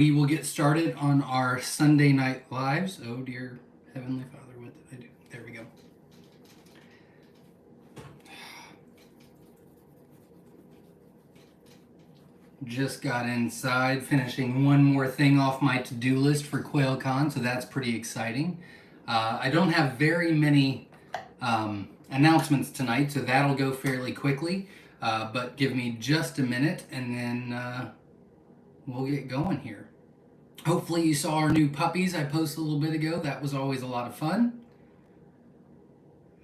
We will get started on our Sunday night lives. Oh dear Heavenly Father, what did I do? There we go. Just got inside, finishing one more thing off my to-do list for QuailCon, so that's pretty exciting. I don't have very many announcements tonight, so that'll go fairly quickly. But give me just a minute, and then we'll get going here. Hopefully you saw our new puppies I posted a little bit ago. That was always a lot of fun.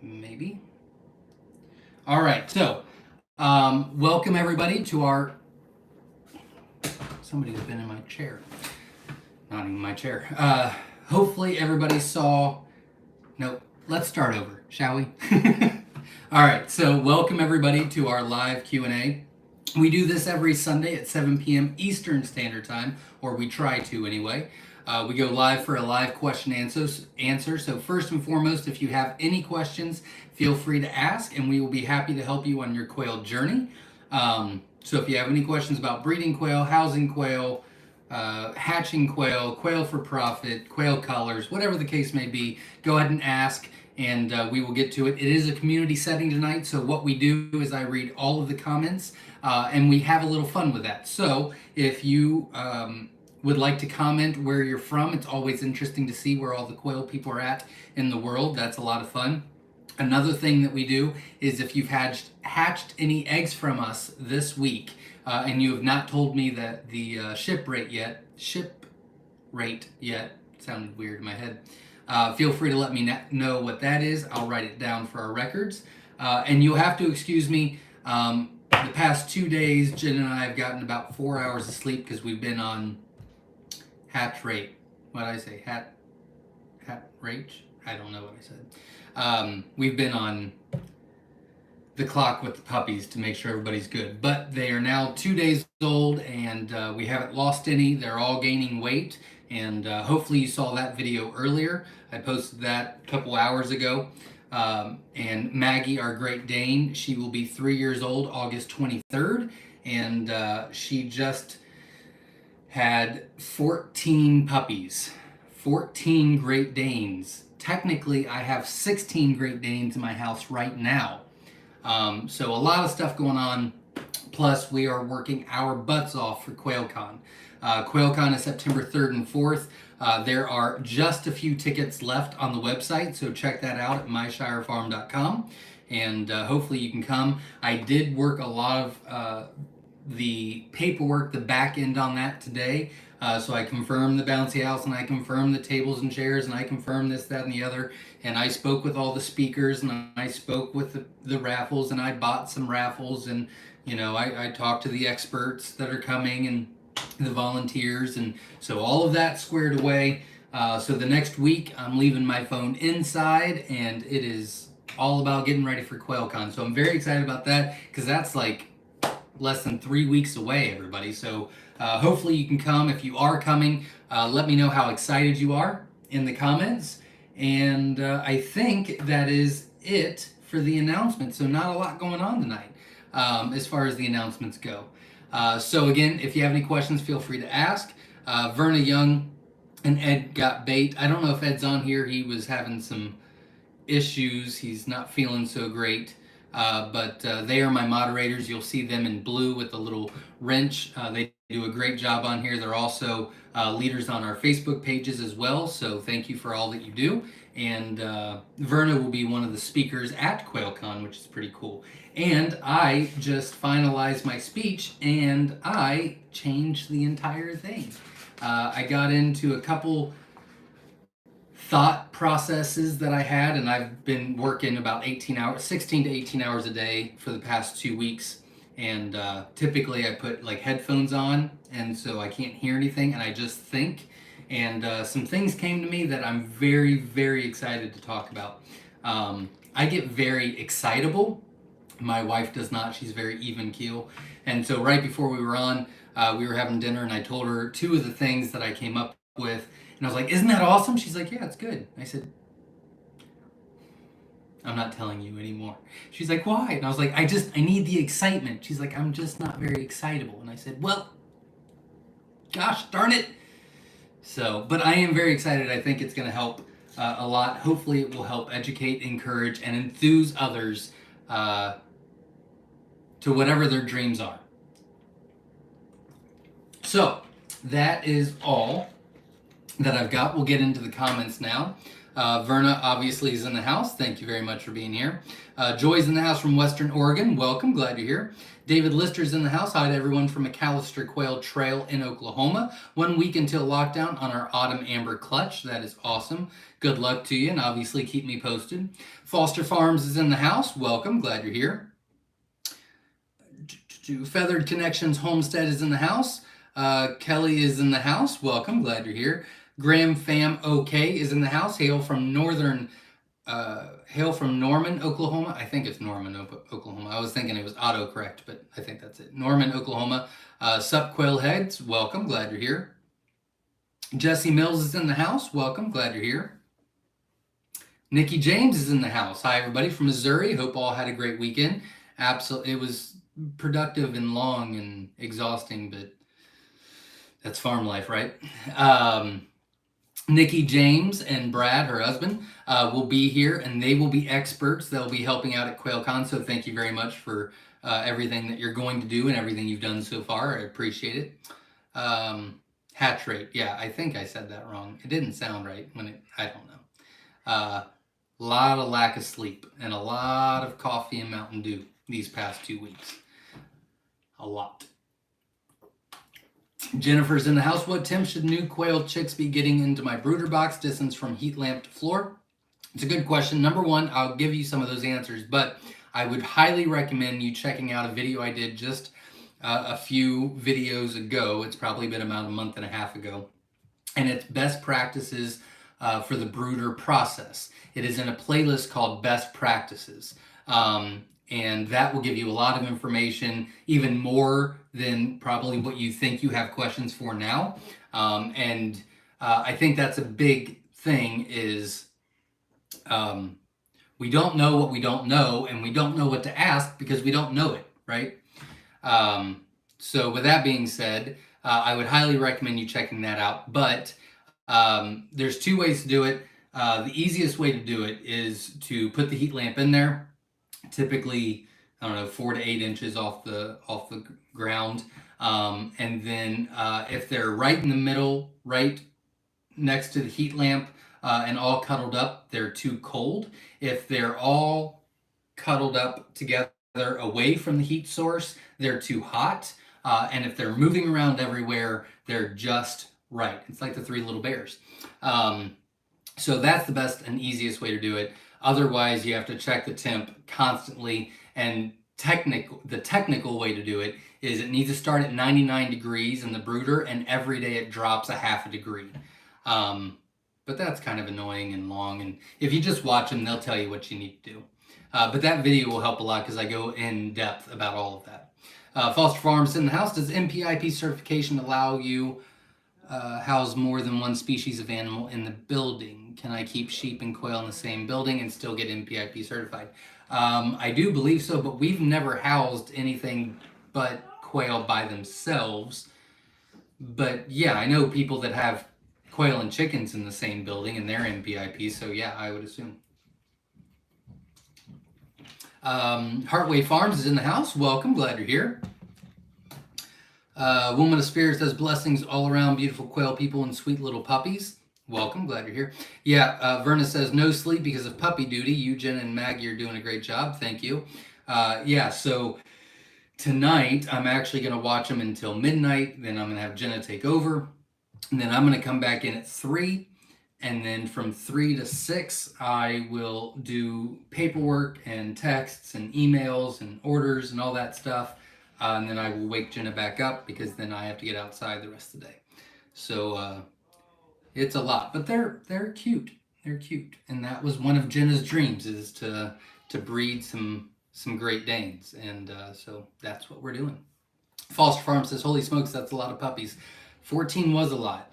Maybe. All right, so welcome everybody to our... Somebody's been in my chair. Not in my chair. Hopefully everybody saw... Nope, let's start over, shall we? All right, so welcome everybody to our live Q&A. We do this every Sunday at 7 p.m. Eastern Standard Time, or we try to anyway. We go live for a live question answer. So first and foremost, if you have any questions, feel free to ask, and we will be happy to help you on your quail journey. So if you have any questions about breeding quail, housing quail, hatching quail, quail for profit, quail collars, whatever the case may be, go ahead and ask, and we will get to it. It is a community setting tonight, so what we do is I read all of the comments, and we have a little fun with that. So if you would like to comment where you're from, it's always interesting to see where all the quail people are at in the world. That's a lot of fun. Another thing that we do is if you've hatched any eggs from us this week, and you have not told me that the ship rate yet, sounded weird in my head, feel free to let me know what that is. I'll write it down for our records. And you'll have to excuse me, the past 2 days, Jen and I have gotten about 4 hours of sleep because we've been on hatch rate. What did I say? Hat rate? I don't know what I said. We've been on the clock with the puppies to make sure everybody's good. But they are now 2 days old, and we haven't lost any. They're all gaining weight, and hopefully you saw that video earlier. I posted that a couple hours ago. And Maggie, our Great Dane, she will be 3 years old August 23rd, and she just had 14 puppies, 14 Great Danes. Technically, I have 16 Great Danes in my house right now. So a lot of stuff going on. Plus, we are working our butts off for QuailCon. QuailCon is September 3rd and 4th. There are just a few tickets left on the website, so check that out at myshirefarm.com, and hopefully you can come. I did work a lot of the paperwork, the back end on that today. So I confirmed the bouncy house, and I confirmed the tables and chairs, and I confirmed this, that, and the other. And I spoke with all the speakers, and I spoke with the raffles, and I bought some raffles, and you know, I talked to the experts that are coming and the volunteers, and so all of that squared away. So the next week I'm leaving my phone inside, and it is all about getting ready for QuailCon. So I'm very excited about that because that's like less than 3 weeks away, everybody. So hopefully you can come. If you are coming, let me know how excited you are in the comments. And I think that is it for the announcement. So not a lot going on tonight as far as the announcements go. So again, if you have any questions, feel free to ask. Verna Young and Ed got bait. I don't know if Ed's on here. He was having some issues. He's not feeling so great. But they are my moderators. You'll see them in blue with a little wrench. They do a great job on here. They're also leaders on our Facebook pages as well. So thank you for all that you do. And Verna will be one of the speakers at QuailCon, which is pretty cool. And I just finalized my speech, and I changed the entire thing. I got into a couple thought processes that I had, and I've been working about 16 to 18 hours a day for the past 2 weeks. And typically I put like headphones on, and so I can't hear anything, and I just think. And some things came to me that I'm very, very excited to talk about. I get very excitable. My wife does not. She's very even keel. And so right before we were on, we were having dinner, and I told her 2 of the things that I came up with. And I was like, isn't that awesome? She's like, yeah, it's good. I said, I'm not telling you anymore. She's like, why? And I was like, I need the excitement. She's like, I'm just not very excitable. And I said, well, gosh darn it. So, but I am very excited. I think it's going to help a lot. Hopefully, it will help educate, encourage, and enthuse others uh, to whatever their dreams are. So, that is all that I've got. We'll get into the comments now. Verna obviously is in the house. Thank you very much for being here. Joy's in the house from Western Oregon. Welcome. Glad you're here. David Lister's in the house. Hi to everyone from McAllister Quail Trail in Oklahoma. 1 week until lockdown on our Autumn Amber Clutch. That is awesome. Good luck to you, and obviously keep me posted. Foster Farms is in the house. Welcome. Glad you're here. Feathered Connections Homestead is in the house. Kelly is in the house. Welcome. Glad you're here. Graham Fam OK is in the house. Hail from Norman, Oklahoma. I think it's Norman, Oklahoma. I was thinking it was autocorrect, but I think that's it. Norman, Oklahoma. Sup Quail Heads. Welcome. Glad you're here. Jesse Mills is in the house. Welcome. Glad you're here. Nikki James is in the house. Hi, everybody from Missouri. Hope all had a great weekend. Absolutely. It was productive and long and exhausting, but that's farm life, right? Nikki James and Brad, her husband, will be here, and they will be experts. They'll be helping out at QuailCon, so thank you very much for everything that you're going to do and everything you've done so far. I appreciate it. Hatch rate. Yeah, I think I said that wrong. It didn't sound right when I don't know. A lot of lack of sleep and a lot of coffee and Mountain Dew these past 2 weeks. A lot. Jennifer's in the house. What temp should new quail chicks be getting into my brooder box? Distance from heat lamp to floor? It's a good question. Number one, I'll give you some of those answers, but I would highly recommend you checking out a video I did just a few videos ago. It's probably been about a month and a half ago. And it's best practices for the brooder process. It is in a playlist called Best Practices. And that will give you a lot of information, even more than probably what you think you have questions for now. I think that's a big thing is we don't know what we don't know, and we don't know what to ask because we don't know it, right? So with that being said, I would highly recommend you checking that out. But there's two ways to do it. The easiest way to do it is to put the heat lamp in there, typically, I don't know, 4 to 8 inches off the ground. And then if they're right in the middle, right next to the heat lamp and all cuddled up, they're too cold. If they're all cuddled up together away from the heat source, they're too hot. And if they're moving around everywhere, they're just right. It's like the Three Little Bears. So that's the best and easiest way to do it. Otherwise, you have to check the temp constantly. And the technical way to do it is it needs to start at 99 degrees in the brooder, and every day it drops a half a degree. But that's kind of annoying and long. And if you just watch them, they'll tell you what you need to do. But that video will help a lot because I go in depth about all of that. Foster Farms in the house. Does MPIP certification allow you house more than one species of animal in the building? Can I keep sheep and quail in the same building and still get MPIP certified? I do believe so, but we've never housed anything but quail by themselves. But yeah, I know people that have quail and chickens in the same building and they're MPIP, so yeah, I would assume. Heartway Farms is in the house. Welcome, glad you're here. Woman of Spirits does blessings all around, beautiful quail people and sweet little puppies. Welcome, glad you're here. Yeah, Verna says no sleep because of puppy duty. You, Jen, and Maggie are doing a great job. Thank you. Yeah, so tonight I'm actually going to watch them until midnight. Then I'm going to have Jenna take over. And then I'm going to come back in at 3. And then from 3 to 6, I will do paperwork and texts and emails and orders and all that stuff. And then I will wake Jenna back up because then I have to get outside the rest of the day. So it's a lot, but they're cute. They're cute, and that was one of Jenna's dreams, is to breed some Great Danes, and so that's what we're doing. Foster Farm says, "Holy smokes, that's a lot of puppies." 14 was a lot.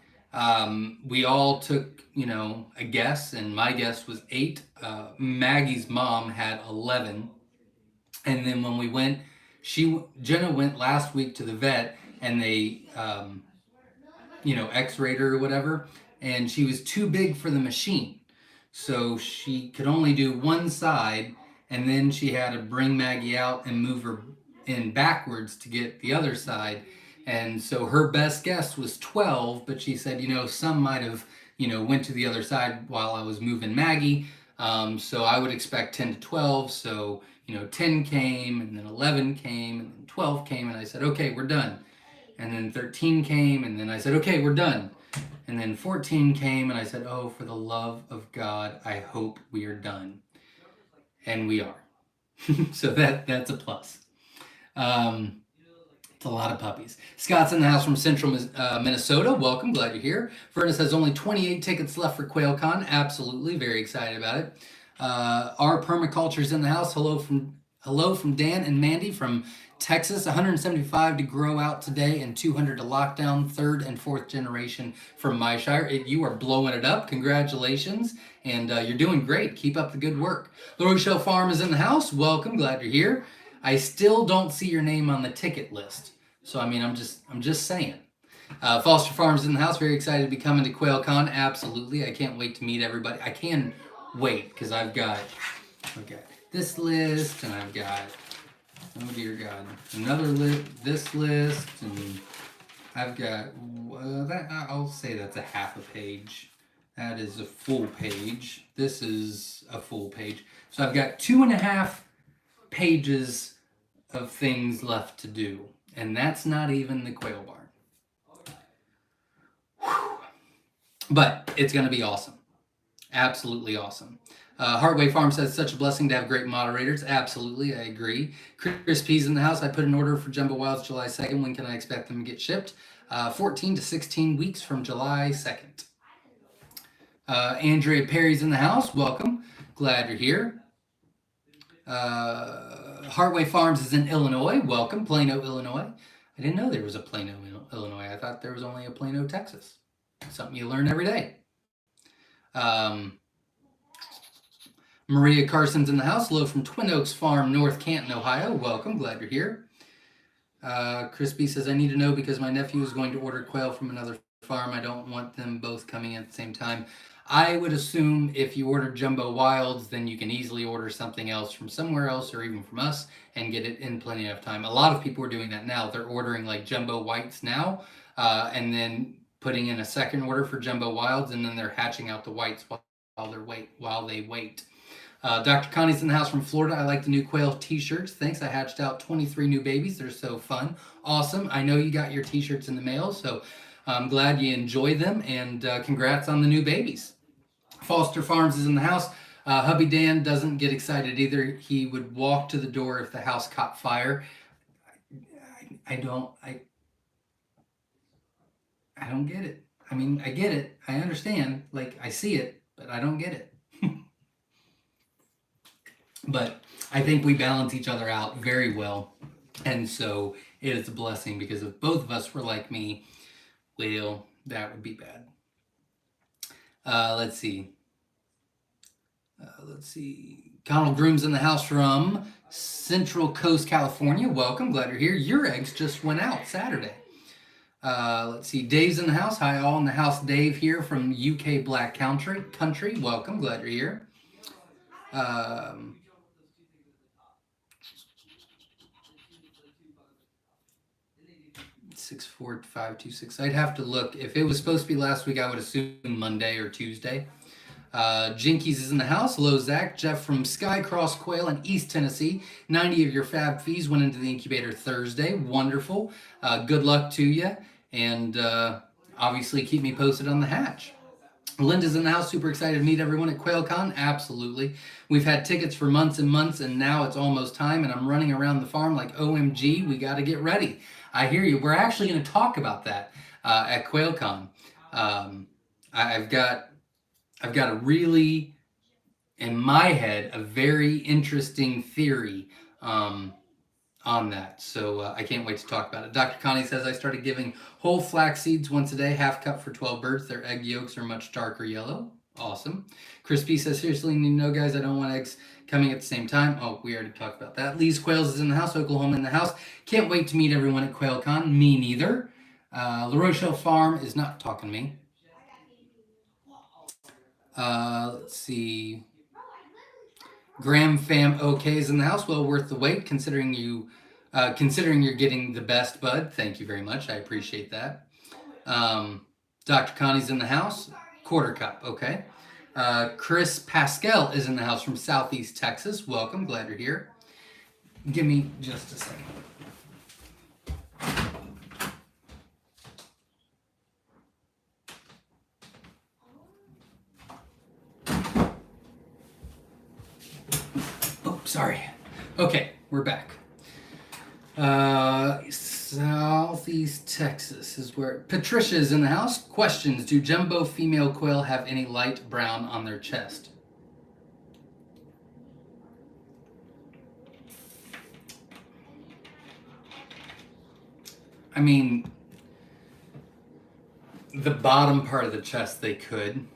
We all took, a guess, and my guess was 8. Maggie's mom had 11, and then when we went, Jenna went last week to the vet, and they X-rayed her or whatever, and she was too big for the machine. So she could only do one side, and then she had to bring Maggie out and move her in backwards to get the other side. And so her best guess was 12, but she said, some might have, went to the other side while I was moving Maggie. So I would expect 10 to 12. So, 10 came, and then 11 came, and then 12 came, and I said, okay, we're done. And then 13 came, and then I said, okay, we're done. And then 14 came, and I said, oh, for the love of God, I hope we are done. And we are. So that's a plus. It's a lot of puppies. Scott's in the house from Central Minnesota. Welcome, glad you're here. Furnace has only 28 tickets left for QuailCon. Absolutely, very excited about it. Our permaculture's in the house. Hello from Dan and Mandy from Texas. 175 to grow out today and 200 to lockdown. 3rd and 4th generation from Myshire. You are blowing it up. Congratulations. And you're doing great. Keep up the good work. Myshire Farm is in the house. Welcome. Glad you're here. I still don't see your name on the ticket list. So, I'm just saying. Foster Farm's in the house. Very excited to be coming to QuailCon. Absolutely. I can't wait to meet everybody. I can wait because I've got this list, and I've got, oh dear God, another list, this list, and I've got, I'll say that's a half a page. That is a full page. This is a full page. So I've got 2.5 pages of things left to do, and that's not even the quail barn. Whew. But it's going to be awesome. Absolutely awesome. Heartway Farm says, such a blessing to have great moderators. Absolutely, I agree. Chris P's in the house. I put an order for Jumbo Wilds July 2nd. When can I expect them to get shipped? 14 to 16 weeks from July 2nd. Andrea Perry's in the house. Welcome. Glad you're here. Heartway Farms is in Illinois. Welcome. Plano, Illinois. I didn't know there was a Plano, Illinois. I thought there was only a Plano, Texas. Something you learn every day. Maria Carson's in the house. Hello from Twin Oaks Farm, North Canton, Ohio. Welcome. Glad you're here. Chris B says, I need to know because my nephew is going to order quail from another farm. I don't want them both coming in at the same time. I would assume if you order Jumbo Wilds, then you can easily order something else from somewhere else or even from us and get it in plenty of time. A lot of people are doing that now. They're ordering like Jumbo Whites now and then putting in a second order for Jumbo Wilds, and then they're hatching out the whites while they wait. Dr. Connie's in the house from Florida. I like the new Quail t-shirts. Thanks. I hatched out 23 new babies. They're so fun. Awesome. I know you got your t-shirts in the mail, so I'm glad you enjoy them, and congrats on the new babies. Foster Farms is in the house. Hubby Dan doesn't get excited either. He would walk to the door if the house caught fire. I don't get it. I get it. I understand. Like, I see it, but I don't get it. But I think we balance each other out very well. And so it is a blessing, because if both of us were like me, well, that would be bad. Let's see. Donald Groom's in the house from Central Coast, California. Welcome. Glad you're here. Your eggs just went out Saturday. Let's see. Dave's in the house. Hi, all in the house. Dave here from UK Black Country. Welcome. Glad you're here. 64526. I'd have to look. If it was supposed to be last week, I would assume Monday or Tuesday. Jinkies is in the house. Hello, Zach. Jeff from Skycross Quail in East Tennessee. 90 of your fab fees went into the incubator Thursday. Wonderful. Good luck to you. And obviously keep me posted on the hatch. Linda's in the house. Super excited to meet everyone at QuailCon. Absolutely. We've had tickets for months and months, and now it's almost time, and I'm running around the farm like, OMG, we got to get ready. I hear you. We're actually going to talk about that at QuailCon. I've got a really, in my head, a very interesting theory on that. So I can't wait to talk about it. Dr. Connie says, I started giving whole flax seeds once a day, half cup for 12 birds. Their egg yolks are much darker yellow. Awesome. Chris P says, seriously, no guys, I don't want eggs coming at the same time. Oh, we already talked about that. Lee's Quails is in the house. Oklahoma in the house. Can't wait to meet everyone at QuailCon. Me neither. La Rochelle Farm is not talking to me. Let's see. Graham Fam OK is in the house. Well worth the wait, considering you're getting the best bud. Thank you very much. I appreciate that. Dr. Connie's in the house. Quarter cup. Okay. Chris Pascal is in the house from Southeast Texas. Welcome. Glad you're here. Give me just a second. Oh, sorry. Okay, we're back. Southeast Texas is where Patricia is in the house. Questions: do jumbo female quail have any light brown on their chest? I mean, the bottom part of the chest they could.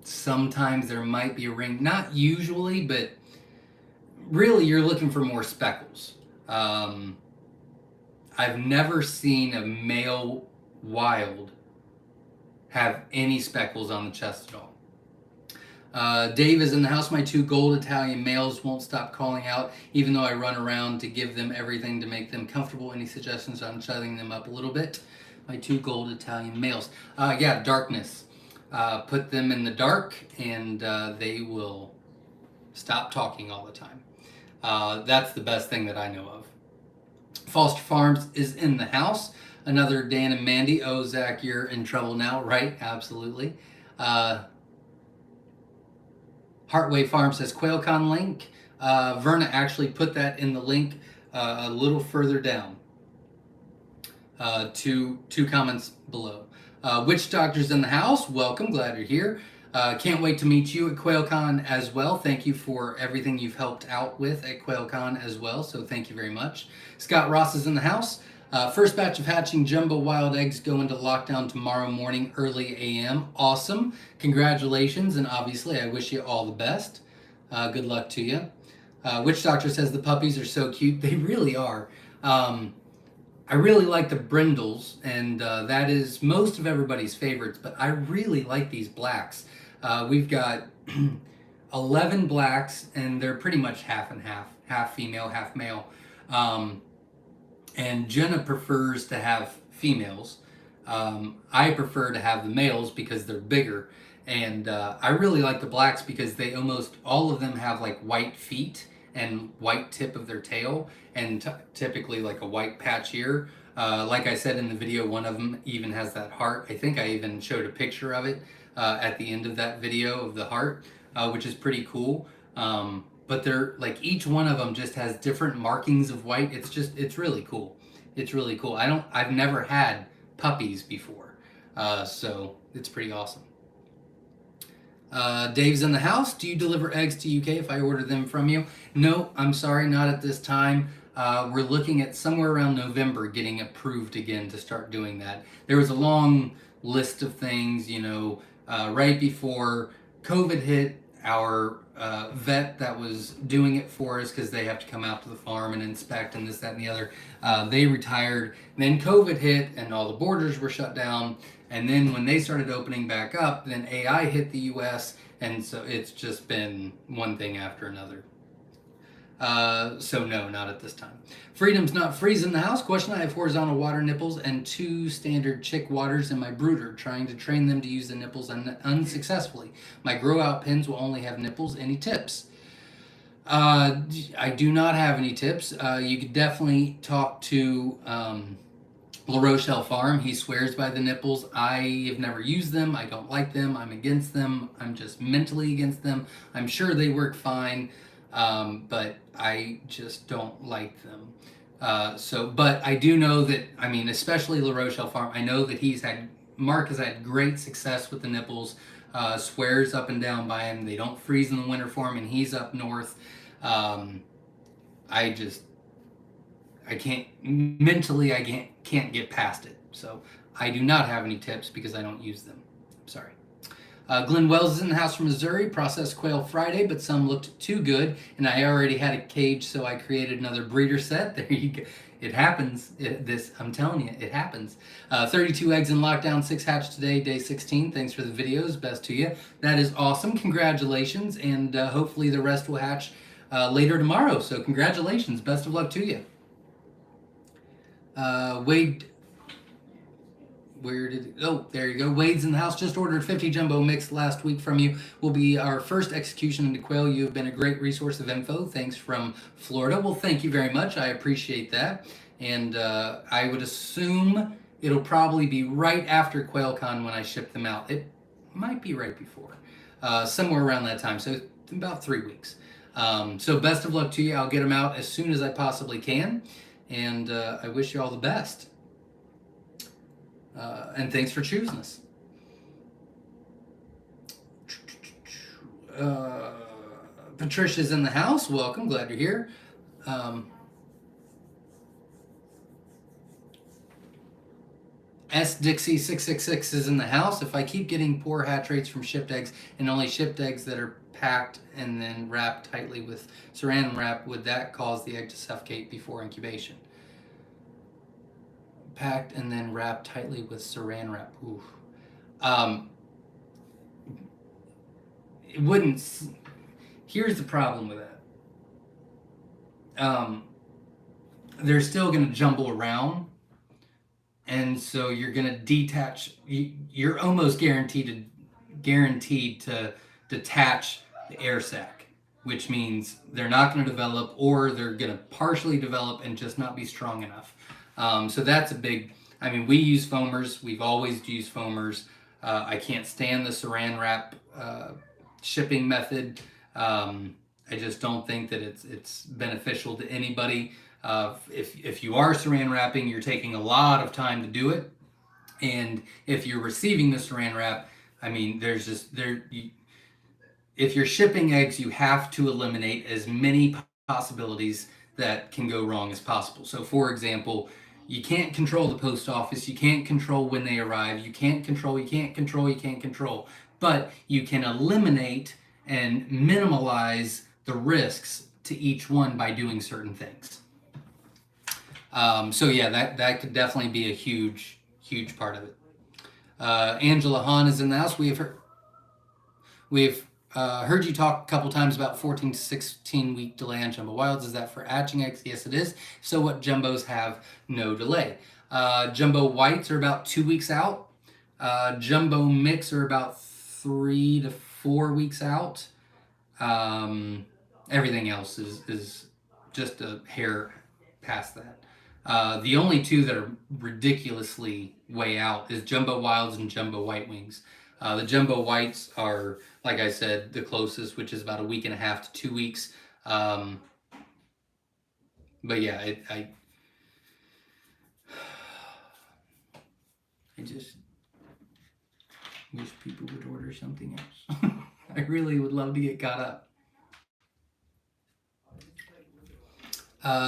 Sometimes there might be a ring. Not usually, but really you're looking for more speckles. I've never seen a male wild have any speckles on the chest at all. Dave is in the house. My 2 gold Italian males won't stop calling out, even though I run around to give them everything to make them comfortable. Any suggestions on shutting them up a little bit? My 2 gold Italian males. Yeah, darkness. Put them in the dark and they will stop talking all the time. That's the best thing that I know of. Foster Farms is in the house. Another Dan and Mandy. Oh, Zach, you're in trouble now, right? Absolutely. Heartway Farm says QuailCon link. Verna actually put that in the link a little further down. Two comments below. Witch Doctor's in the house. Welcome. Glad you're here. Can't wait to meet you at QuailCon as well. Thank you for everything you've helped out with at QuailCon as well. So thank you very much. Scott Ross is in the house. First batch of hatching jumbo wild eggs go into lockdown tomorrow morning, early a.m. Awesome. Congratulations. And obviously, I wish you all the best. Good luck to you. Witch Doctor says the puppies are so cute. They really are. I really like the brindles, and that is most of everybody's favorites, but I really like these blacks. We've got 11 blacks, and they're pretty much half and half female, half male. And Jenna prefers to have females. I prefer to have the males because they're bigger. And I really like the blacks because they almost all of them have like white feet and white tip of their tail, and typically like a white patch ear. Like I said in the video, one of them even has that heart. I think I even showed a picture of it at the end of that video of the heart, which is pretty cool. But they're like, each one of them just has different markings of white. It's really cool. It's really cool. I've never had puppies before, so it's pretty awesome. Dave's in the house. Do you deliver eggs to UK if I order them from you? No, I'm sorry, not at this time. We're looking at somewhere around November getting approved again to start doing that. There was a long list of things, right before COVID hit. Our vet that was doing it for us, because they have to come out to the farm and inspect and this, that, and the other, they retired. And then COVID hit and all the borders were shut down. And then when they started opening back up, then AI hit the US, and so it's just been one thing after another. So no, not at this time. Freedom's not freezing the house. Question: I have horizontal water nipples and 2 standard chick waters in my brooder, trying to train them to use the nipples unsuccessfully. My grow out pens will only have nipples. Any tips? I do not have any tips. You could definitely talk to La Rochelle Farm. He swears by the nipples. I have never used them. I don't like them. I'm against them. I'm just mentally against them. I'm sure they work fine, but I just don't like them. But I do know that, especially La Rochelle Farm, I know that Mark has had great success with the nipples, swears up and down by him. They don't freeze in the winter for him, and he's up north. I can't get past it. So I do not have any tips because I don't use them. Sorry. Glenn Wells is in the house from Missouri. Processed quail Friday, but some looked too good, and I already had a cage, so I created another breeder set. There you go. It happens. I'm telling you, it happens. 32 eggs in lockdown, 6 hatched today, day 16. Thanks for the videos. Best to you. That is awesome. Congratulations. And hopefully the rest will hatch later tomorrow. So congratulations. Best of luck to you. Wade, where did it, oh, there you go. Wade's in the house. Just ordered 50 jumbo mix last week from you. Will be our first execution into quail. You have been a great resource of info. Thanks from Florida. Well, thank you very much. I appreciate that. And I would assume it'll probably be right after QuailCon when I ship them out. It might be right before, somewhere around that time. So about 3 weeks. So best of luck to you. I'll get them out as soon as I possibly can. And I wish you all the best. And thanks for choosing us. Patricia's in the house. Welcome. Glad you're here. S Dixie 666 is in the house. If I keep getting poor hatch rates from shipped eggs and only shipped eggs that are packed and then wrapped tightly with saran wrap, would that cause the egg to suffocate before incubation? Packed and then wrapped tightly with saran wrap. Oof. It wouldn't. Here's the problem with that. They're still going to jumble around, and so you're going to detach. You're almost guaranteed to detach the air sac, which means they're not going to develop, or they're going to partially develop and just not be strong enough. So that's a big, I mean, we use foamers. We've always used foamers. I can't stand the saran wrap shipping method. I just don't think that it's beneficial to anybody. If you are saran wrapping, you're taking a lot of time to do it. And if you're receiving the saran wrap, I mean, if you're shipping eggs, you have to eliminate as many possibilities that can go wrong as possible. So for example, you can't control the post office. You can't control when they arrive. You can't control. But you can eliminate and minimize the risks to each one by doing certain things. So yeah, that could definitely be a huge part of it. Angela Hahn is in the house. We've heard you talk a couple times about 14 to 16 week delay on jumbo wilds. Is that for hatching eggs? Yes, it is. So what jumbos have no delay? Jumbo whites are about 2 weeks out. Jumbo mix are about 3 to 4 weeks out. Everything else is just a hair past that. The only two that are ridiculously way out is jumbo wilds and jumbo white wings. The jumbo whites are, like I said, the closest, which is about 1.5 weeks to 2 weeks. But yeah, I just wish people would order something else. I really would love to get caught up.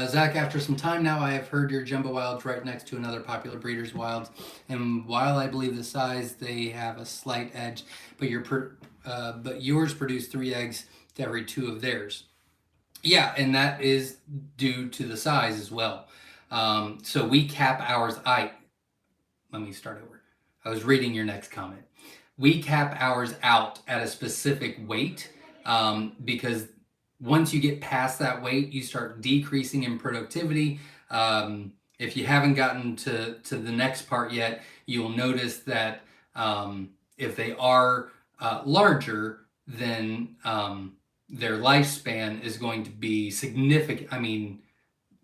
Zach, after some time now, I have heard your jumbo wilds right next to another popular breeder's wilds, and while I believe the size, they have a slight edge, but yours produce 3 eggs to every 2 of theirs. Yeah, and that is due to the size as well. So we cap ours. Let me start over. I was reading your next comment. We cap ours out at a specific weight because once you get past that weight, you start decreasing in productivity. If you haven't gotten to the next part yet, you'll notice that if they are larger, then their lifespan is going to be significant. I mean,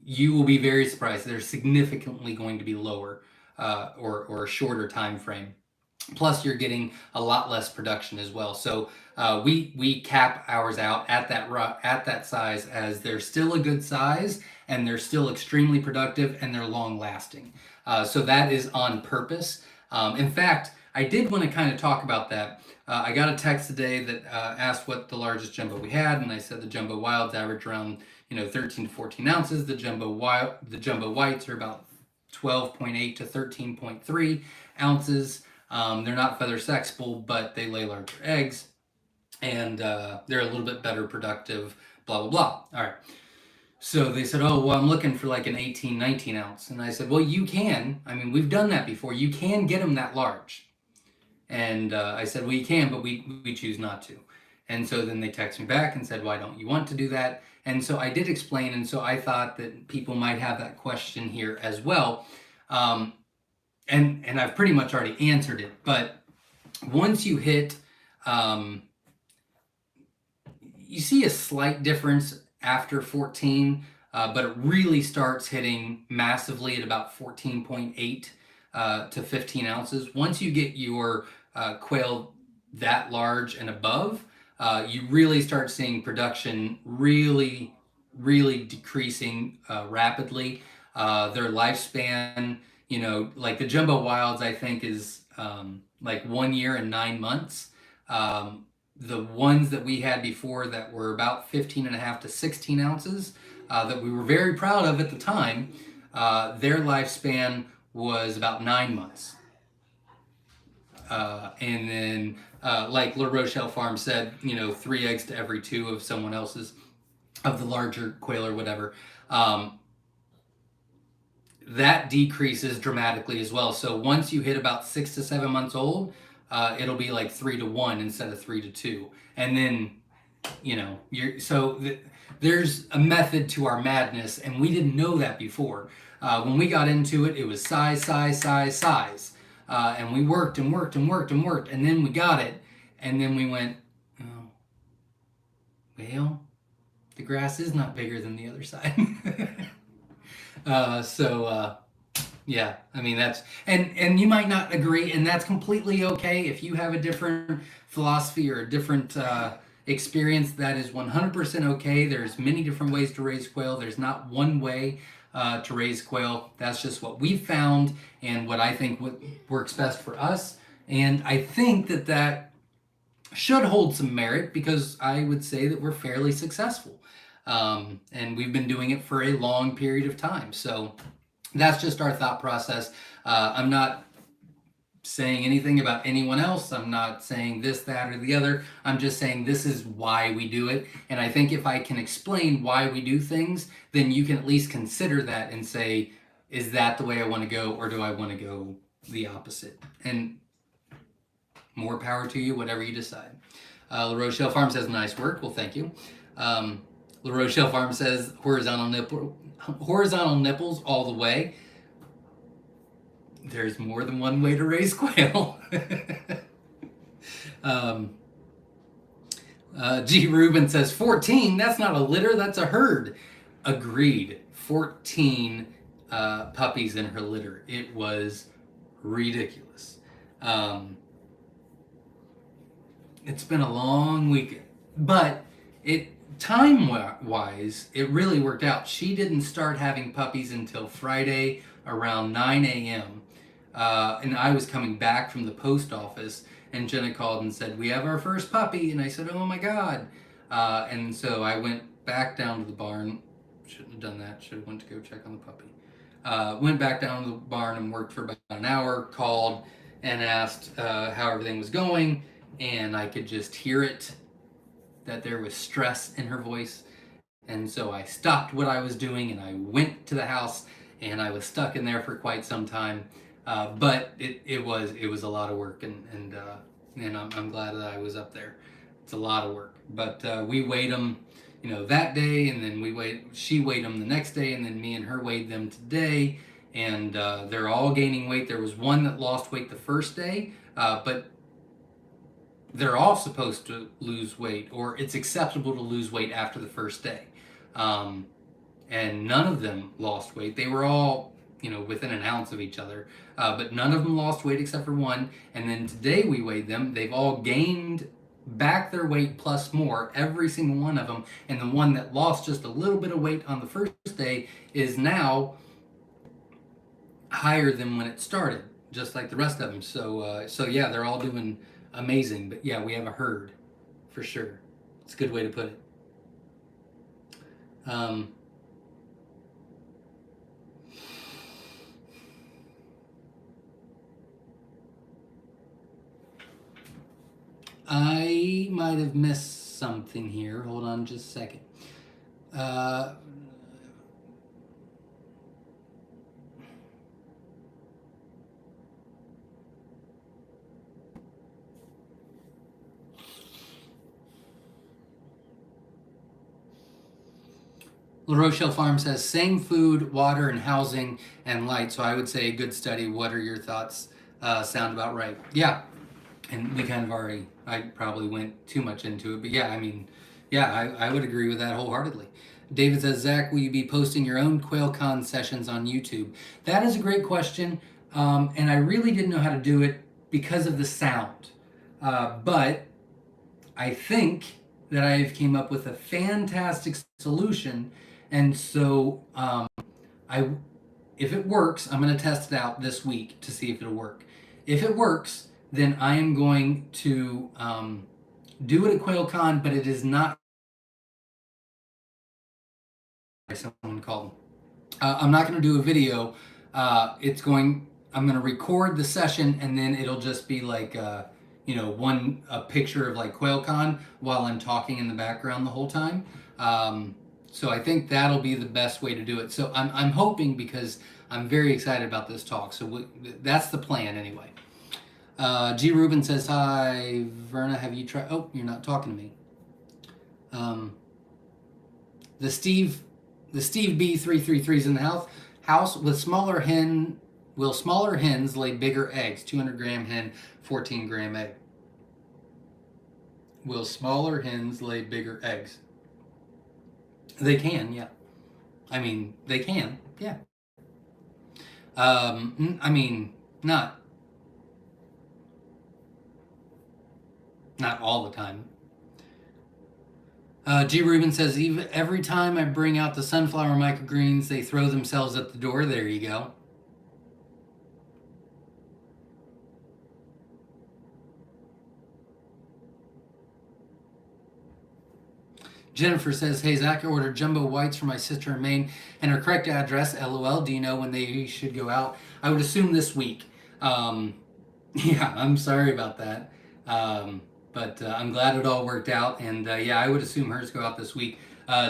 you will be very surprised. They're significantly going to be lower or a shorter time frame. Plus, you're getting a lot less production as well. So we cap ours out at that size, as they're still a good size and they're still extremely productive and they're long lasting. So that is on purpose. In fact, I did want to kind of talk about that. I got a text today that asked what the largest jumbo we had, and I said the jumbo wilds average around 13 to 14 ounces. The jumbo whites are about 12.8 to 13.3 ounces. They're not feather sexable, but they lay larger eggs, and they're a little bit better productive, blah, blah, blah. All right. So they said, oh, well, I'm looking for like an 18, 19 ounce. And I said, well, you can. I mean, we've done that before. You can get them that large. And I said, well, you can, but we choose not to. And so then they texted me back and said, why don't you want to do that? And so I did explain. And so I thought that people might have that question here as well. Um, and I've pretty much already answered it. But once you hit, um, you see a slight difference after 14, but it really starts hitting massively at about 14.8 to 15 ounces. Once you get your quail that large and above, you really start seeing production really decreasing rapidly. Their lifespan, like the jumbo wilds, I think is like 1 year and 9 months. The ones that we had before that were about 15 and a half to 16 ounces that we were very proud of at the time, their lifespan was about 9 months. And then, like La Rochelle Farm said, 3 eggs to every 2 of someone else's, of the larger quail or whatever. That decreases dramatically as well. So once you hit about 6 to 7 months old, it'll be like 3 to 1 instead of 3 to 2. And then, there's a method to our madness, and we didn't know that before. When we got into it, it was size, size, size, size. And we worked and worked and worked and worked, and then we got it, and then we went, oh, well, the grass is not bigger than the other side. Yeah, I mean that's and you might not agree, and that's completely okay. If you have a different philosophy or a different experience, that is 100% okay. There's many different ways to raise quail. There's not one way to raise quail. That's just what we've found and what I think works best for us. And I think that should hold some merit because I would say that we're fairly successful. And we've been doing it for a long period of time. So that's just our thought process. I'm not saying anything about anyone else. I'm not saying this, that, or the other. I'm just saying this is why we do it. And I think if I can explain why we do things, then you can at least consider that and say, is that the way I want to go, or do I want to go the opposite? And more power to you, whatever you decide. La Rochelle Farm says, nice work. Well, thank you. La Rochelle Farm says, horizontal nipples all the way. There's more than one way to raise quail. G. Rubin says, 14, that's not a litter, that's a herd. Agreed. 14 puppies in her litter. It was ridiculous. It's been a long weekend, but time-wise, it really worked out. She didn't start having puppies until Friday around 9 a.m. And I was coming back from the post office, and Jenna called and said, we have our first puppy. And I said, oh my God. And so I went back down to the barn. Shouldn't have done that. Should have went to go check on the puppy. Went back down to the barn and worked for about an hour, called and asked how everything was going. And I could just hear it, that there was stress in her voice. And so I stopped what I was doing and I went to the house, and I was stuck in there for quite some time. But it was a lot of work, and I'm glad that I was up there. It's a lot of work. But we weighed them, that day, and then she weighed them the next day, and then me and her weighed them today, and they're all gaining weight. There was one that lost weight the first day, but they're all supposed to lose weight, or it's acceptable to lose weight after the first day. And none of them lost weight. They were all, within an ounce of each other, but none of them lost weight except for one. And then today we weighed them. They've all gained back their weight plus more, every single one of them. And the one that lost just a little bit of weight on the first day is now higher than when it started, just like the rest of them. So yeah, they're all doing amazing. But yeah, we have a herd for sure. It's a good way to put it. I might have missed something here. Hold on just a second. La Rochelle Farm says same food, water, and housing and light. So I would say a good study. What are your thoughts? Sound about right? Yeah, and we kind of already. I probably went too much into it, but yeah, I mean, yeah, I would agree with that wholeheartedly. David says, Zach, will you be posting your own QuailCon sessions on YouTube? That is a great question, and I really didn't know how to do it because of the sound. But I think that I've came up with a fantastic solution, and so I, if it works, I'm going to test it out this week to see if it'll work. If it works, then I am going to do it at QuailCon, but it is not. Someone called. I'm not going to do a video. It's going. I'm going to record the session, and then it'll just be like, a picture of like QuailCon while I'm talking in the background the whole time. So I think that'll be the best way to do it. So I'm hoping, because I'm very excited about this talk. So that's the plan anyway. G. Rubin says, hi, Verna, have you tried? Oh, you're not talking to me. The Steve B333 is in the house with smaller hen. Will smaller hens lay bigger eggs? 200-gram hen, 14-gram egg. Will smaller hens lay bigger eggs? They can, yeah. I mean, they can, yeah. I mean, not all the time. G. Rubin says, every time I bring out the sunflower microgreens, they throw themselves at the door. There you go. Jennifer says, hey, Zach, I ordered jumbo whites for my sister in Maine and her correct address, LOL. Do you know when they should go out? I would assume this week. Yeah, I'm sorry about that. But I'm glad it all worked out. And yeah, I would assume hers go out this week.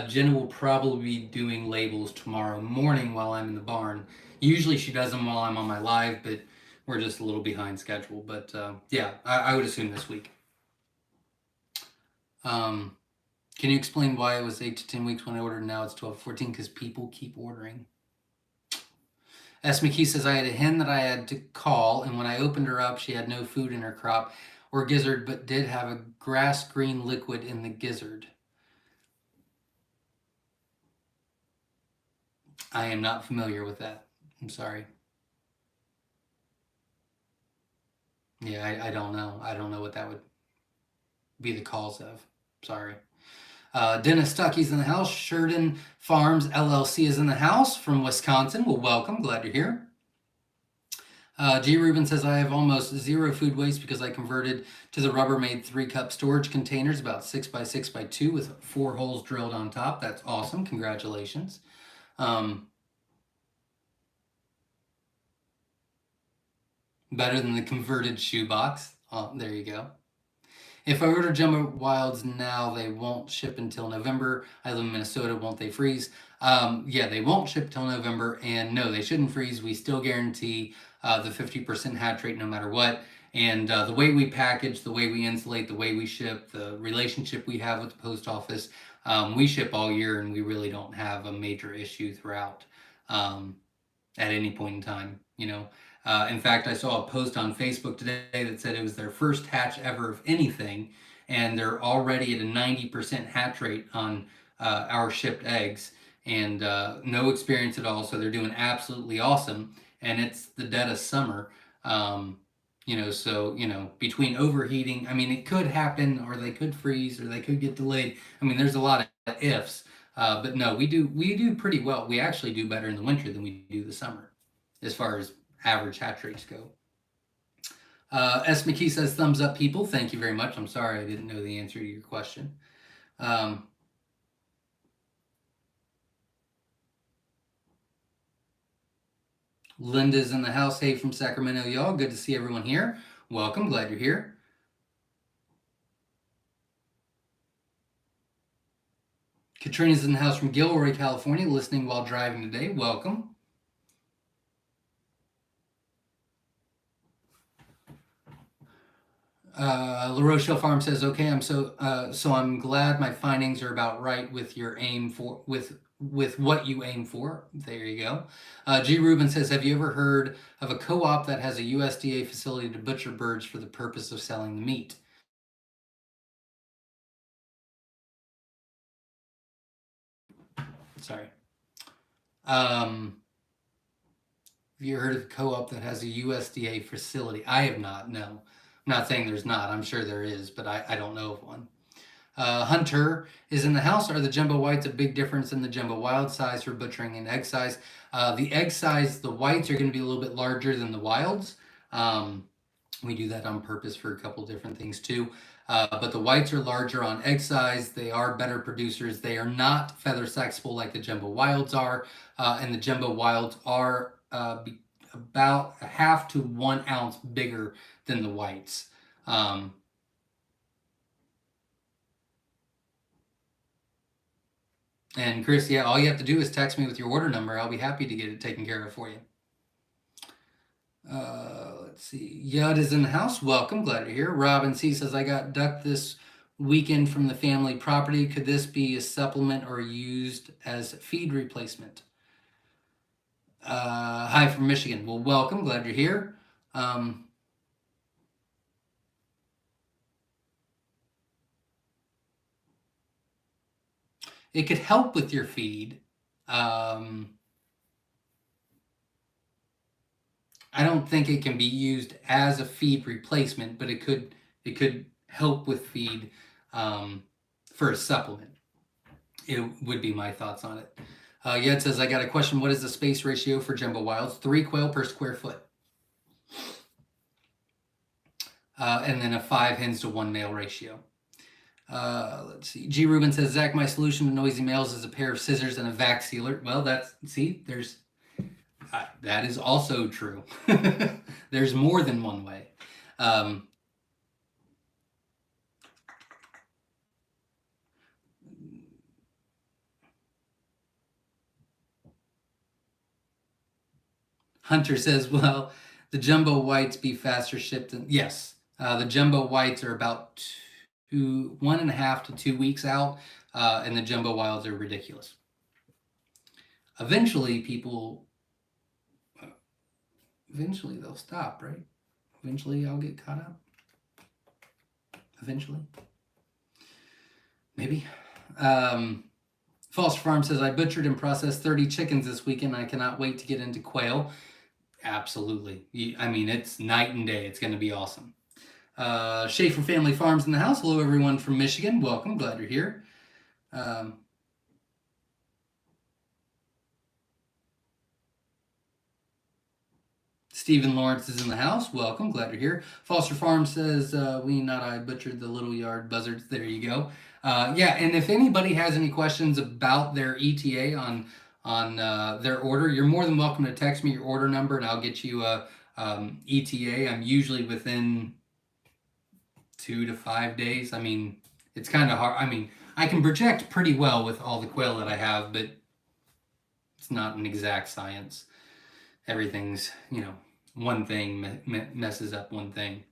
Jenna will probably be doing labels tomorrow morning while I'm in the barn. Usually she does them while I'm on my live, but we're just a little behind schedule. But yeah, I would assume this week. Can you explain why it was 8 to 10 weeks when I ordered and now it's 12 to 14? Because people keep ordering. S. McKee says, I had a hen that I had to call, and when I opened her up, she had no food in her crop or gizzard, but did have a grass green liquid in the gizzard. I am not familiar with that. I'm sorry. Yeah, I don't know. I don't know what that would be the cause of. Sorry. Dennis Stuckey's in the house. Sheridan Farms LLC is in the house from Wisconsin. Well, welcome. Glad you're here. G. Rubin says, I have almost zero food waste because I converted to the Rubbermaid 3-cup storage containers, about 6x6x2 with 4 holes drilled on top. That's awesome. Congratulations. Better than the converted shoebox. Oh, there you go. If I order Jumbo Wilds now, they won't ship until November. I live in Minnesota. Won't they freeze? Yeah, they won't ship till November. And no, they shouldn't freeze. We still guarantee the 50% hatch rate no matter what. And the way we package, the way we insulate, the way we ship, the relationship we have with the post office, we ship all year and we really don't have a major issue throughout at any point in time, you know. In fact, I saw a post on Facebook today that said it was their first hatch ever of anything, and they're already at a 90% hatch rate on our shipped eggs, and no experience at all, so they're doing absolutely awesome, and it's the dead of summer. So, between overheating, I mean, it could happen, or they could freeze, or they could get delayed. I mean, there's a lot of ifs, but no, we do pretty well. We actually do better in the winter than we do the summer, as far as average hatch rates go. S. McKee says, thumbs up, people. Thank you very much. I'm sorry I didn't know the answer to your question. Linda's in the house. Hey, from Sacramento, y'all. Good to see everyone here. Welcome. Glad you're here. Katrina's in the house from Gilroy, California, listening while driving today. Welcome. LaRochelle Farm says, "Okay, so I'm glad my findings are about right with your aim for with what you aim for." There you go. G. Rubin says, "Have you ever heard of a co-op that has a USDA facility to butcher birds for the purpose of selling the meat?" Sorry. Have you heard of a co-op that has a USDA facility? I have not. No, I'm not saying there's not. I'm sure there is, but I don't know of one. Hunter is in the house. Are the jumbo whites a big difference in the jumbo wild size for butchering and egg size? The egg size, the whites are going to be a little bit larger than the wilds. We do that on purpose for a couple different things too. But the whites are larger on egg size. They are better producers. They are not feather sexable like the jumbo wilds are. And the jumbo wilds are about a half to 1 ounce bigger than the whites. And Chris, yeah, all you have to do is text me with your order number. I'll be happy to get it taken care of for you. Let's see. Yud is in the house. Welcome. Glad you're here. Robin C says, I got duck this weekend from the family property. Could this be a supplement or used as feed replacement? Hi from Michigan. Well, welcome. Glad you're here. It could help with your feed. I don't think it can be used as a feed replacement, but it could help with feed for a supplement. It would be my thoughts on it. Yed says, I got a question. What is the space ratio for jumbo wilds? 3 quail per square foot. And then a 5 hens to 1 male ratio. Let's see. G. Rubin says, Zach, my solution to noisy males is a pair of scissors and a vac sealer. Well, that is also true. There's more than one way. Hunter says, well, the jumbo whites be faster shipped than, yes. The jumbo whites are about 1.5 to 2 weeks out, and the jumbo wilds are ridiculous. Eventually they'll stop, right? Eventually I'll get caught up. Eventually. Maybe. Foster Farm says, I butchered and processed 30 chickens this weekend. I cannot wait to get into quail. Absolutely. I mean, it's night and day. It's going to be awesome. Schaefer Family Farms in the house. Hello, everyone from Michigan. Welcome. Glad you're here. Stephen Lawrence is in the house. Welcome. Glad you're here. Foster Farm says, I butchered the little yard buzzards. There you go. Yeah, and if anybody has any questions about their ETA on their order, you're more than welcome to text me your order number and I'll get you a ETA. I'm usually within 2 to 5 days. I mean, it's kind of hard. I mean, I can project pretty well with all the quail that I have, but it's not an exact science. Everything's, one thing messes up one thing.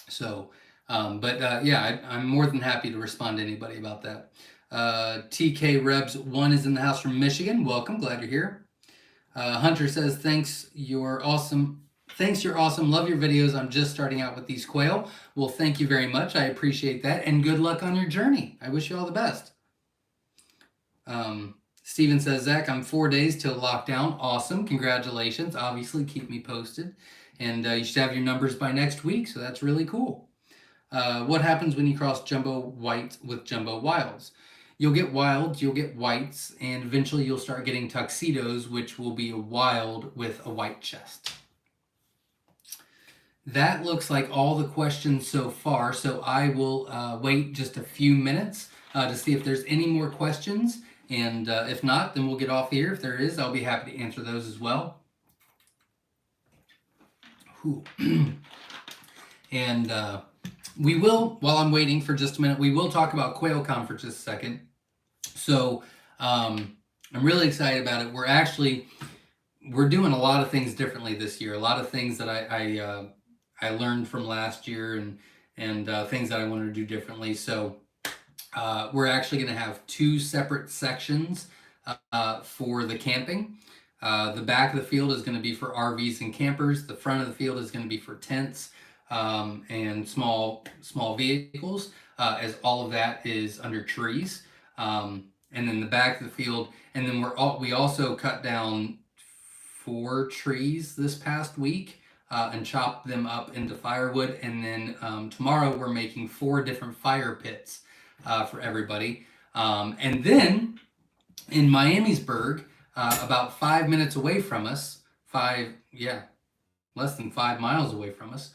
So, yeah, I'm more than happy to respond to anybody about that. TK Rebs 1 is in the house from Michigan. Welcome. Glad you're here. Hunter says, thanks, you're awesome. Love your videos. I'm just starting out with these quail. Well, thank you very much. I appreciate that. And good luck on your journey. I wish you all the best. Steven says, Zach, I'm 4 days till lockdown. Awesome. Congratulations. Obviously, keep me posted. And you should have your numbers by next week. So that's really cool. What happens when you cross jumbo whites with jumbo wilds? You'll get wilds, you'll get whites, and eventually you'll start getting tuxedos, which will be a wild with a white chest. That looks like all the questions so far, so I will wait just a few minutes to see if there's any more questions, and if not, then we'll get off here. If there is, I'll be happy to answer those as well. And we will, while I'm waiting for just a minute, we will talk about Quail Con for just a second. So I'm really excited about it. We're doing a lot of things differently this year. A lot of things that I learned from last year, and things that I wanted to do differently. So we're actually going to have 2 separate sections for the camping. The back of the field is going to be for RVs and campers. The front of the field is going to be for tents and small vehicles, as all of that is under trees. And then the back of the field, and then we also cut down 4 trees this past week and chopped them up into firewood. And then tomorrow we're making 4 different fire pits for everybody. And then in Miamisburg, about 5 minutes away from us, less than 5 miles away from us,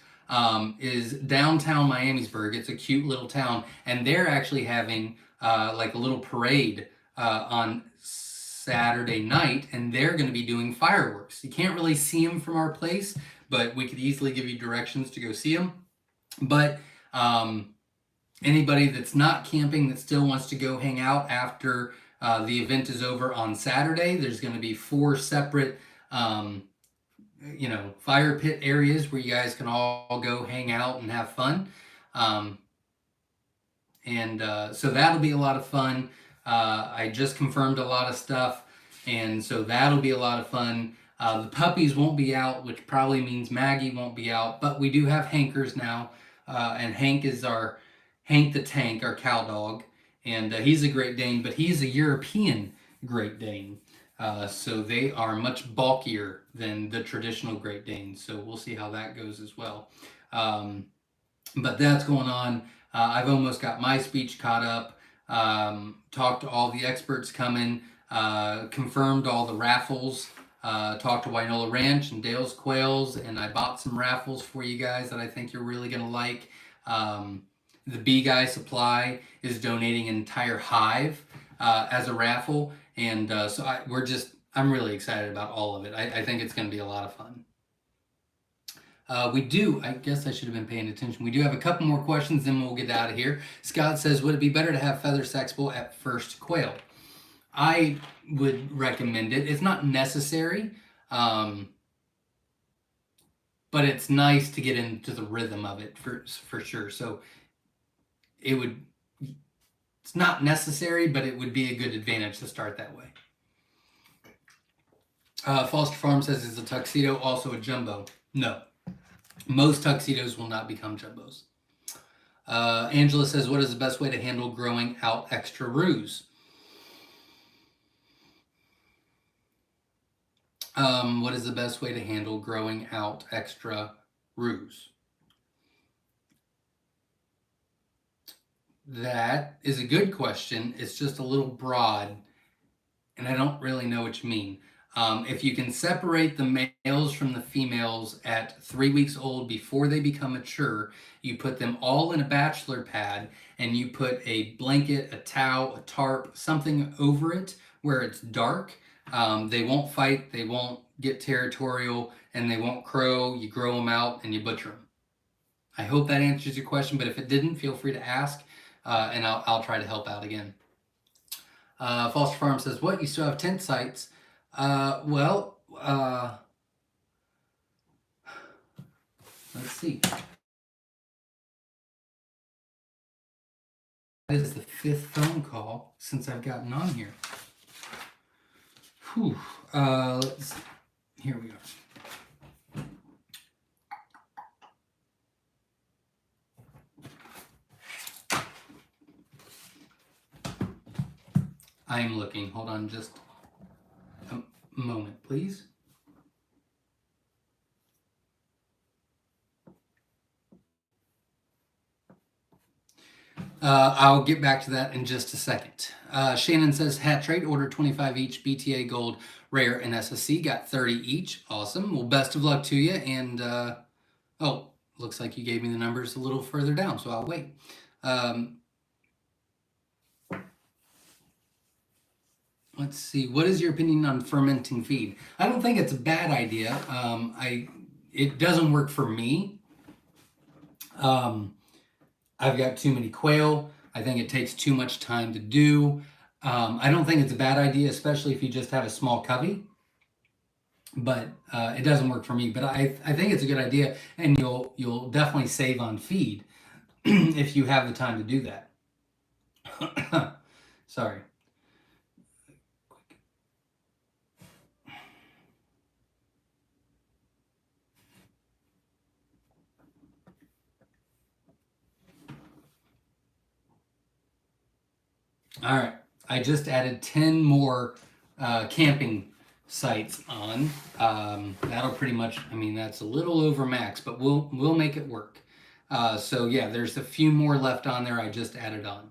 is downtown Miamisburg. It's a cute little town, and they're actually having like a little parade on Saturday night, and they're going to be doing fireworks. You can't really see them from our place, but we could easily give you directions to go see them. But anybody that's not camping that still wants to go hang out after the event is over on Saturday, there's going to be 4 separate fire pit areas where you guys can all go hang out and have fun. So that'll be a lot of fun. I just confirmed a lot of stuff, and so that'll be a lot of fun. The puppies won't be out, which probably means Maggie won't be out, but we do have Hankers now, and Hank is Hank the Tank, our cow dog, and he's a Great Dane, but he's a European Great Dane. So they are much bulkier than the traditional Great Danes, so we'll see how that goes as well. But that's going on. I've almost got my speech caught up, talked to all the experts coming, confirmed all the raffles, talked to Wynola Ranch and Dale's Quails, and I bought some raffles for you guys that I think you're really going to like. The Bee Guy Supply is donating an entire hive as a raffle, and so I'm really excited about all of it. I think it's going to be a lot of fun. I guess I should have been paying attention. We do have a couple more questions, then we'll get out of here. Scott says, would it be better to have feather sexable at first quail? I would recommend it. It's not necessary, but it's nice to get into the rhythm of it for sure. So it's not necessary, but it would be a good advantage to start that way. Foster Farm says, is a tuxedo also a jumbo? No. Most tuxedos will not become jumbos. Angela says, what is the best way to handle growing out extra roos? What is the best way to handle growing out extra roos? That is a good question. It's just a little broad, and I don't really know what you mean. If you can separate the males from the females at 3 weeks old before they become mature, you put them all in a bachelor pad, and you put a blanket, a towel, a tarp, something over it where it's dark. They won't fight, they won't get territorial, and they won't crow. You grow them out and you butcher them. I hope that answers your question, but if it didn't, feel free to ask, and I'll try to help out again. Foster Farm says, what, you still have tent sites? Let's see. That is the 5th phone call since I've gotten on here. Whew. Here we are. I am looking. Hold on just a moment, please. I'll get back to that in just a second. Shannon says, hat trade, ordered 25 each BTA Gold, Rare, and SSC. Got 30 each. Awesome. Well, best of luck to you. And, looks like you gave me the numbers a little further down, so I'll wait. Let's see. What is your opinion on fermenting feed? I don't think it's a bad idea. It doesn't work for me. I've got too many quail. I think it takes too much time to do. I don't think it's a bad idea, especially if you just have a small covey. But it doesn't work for me. But I think it's a good idea, and you'll definitely save on feed. if you have the time to do that. Sorry. All right, I just added 10 more camping sites on. That'll pretty much, I mean, that's a little over max, but we'll make it work. So yeah, there's a few more left on there I just added on.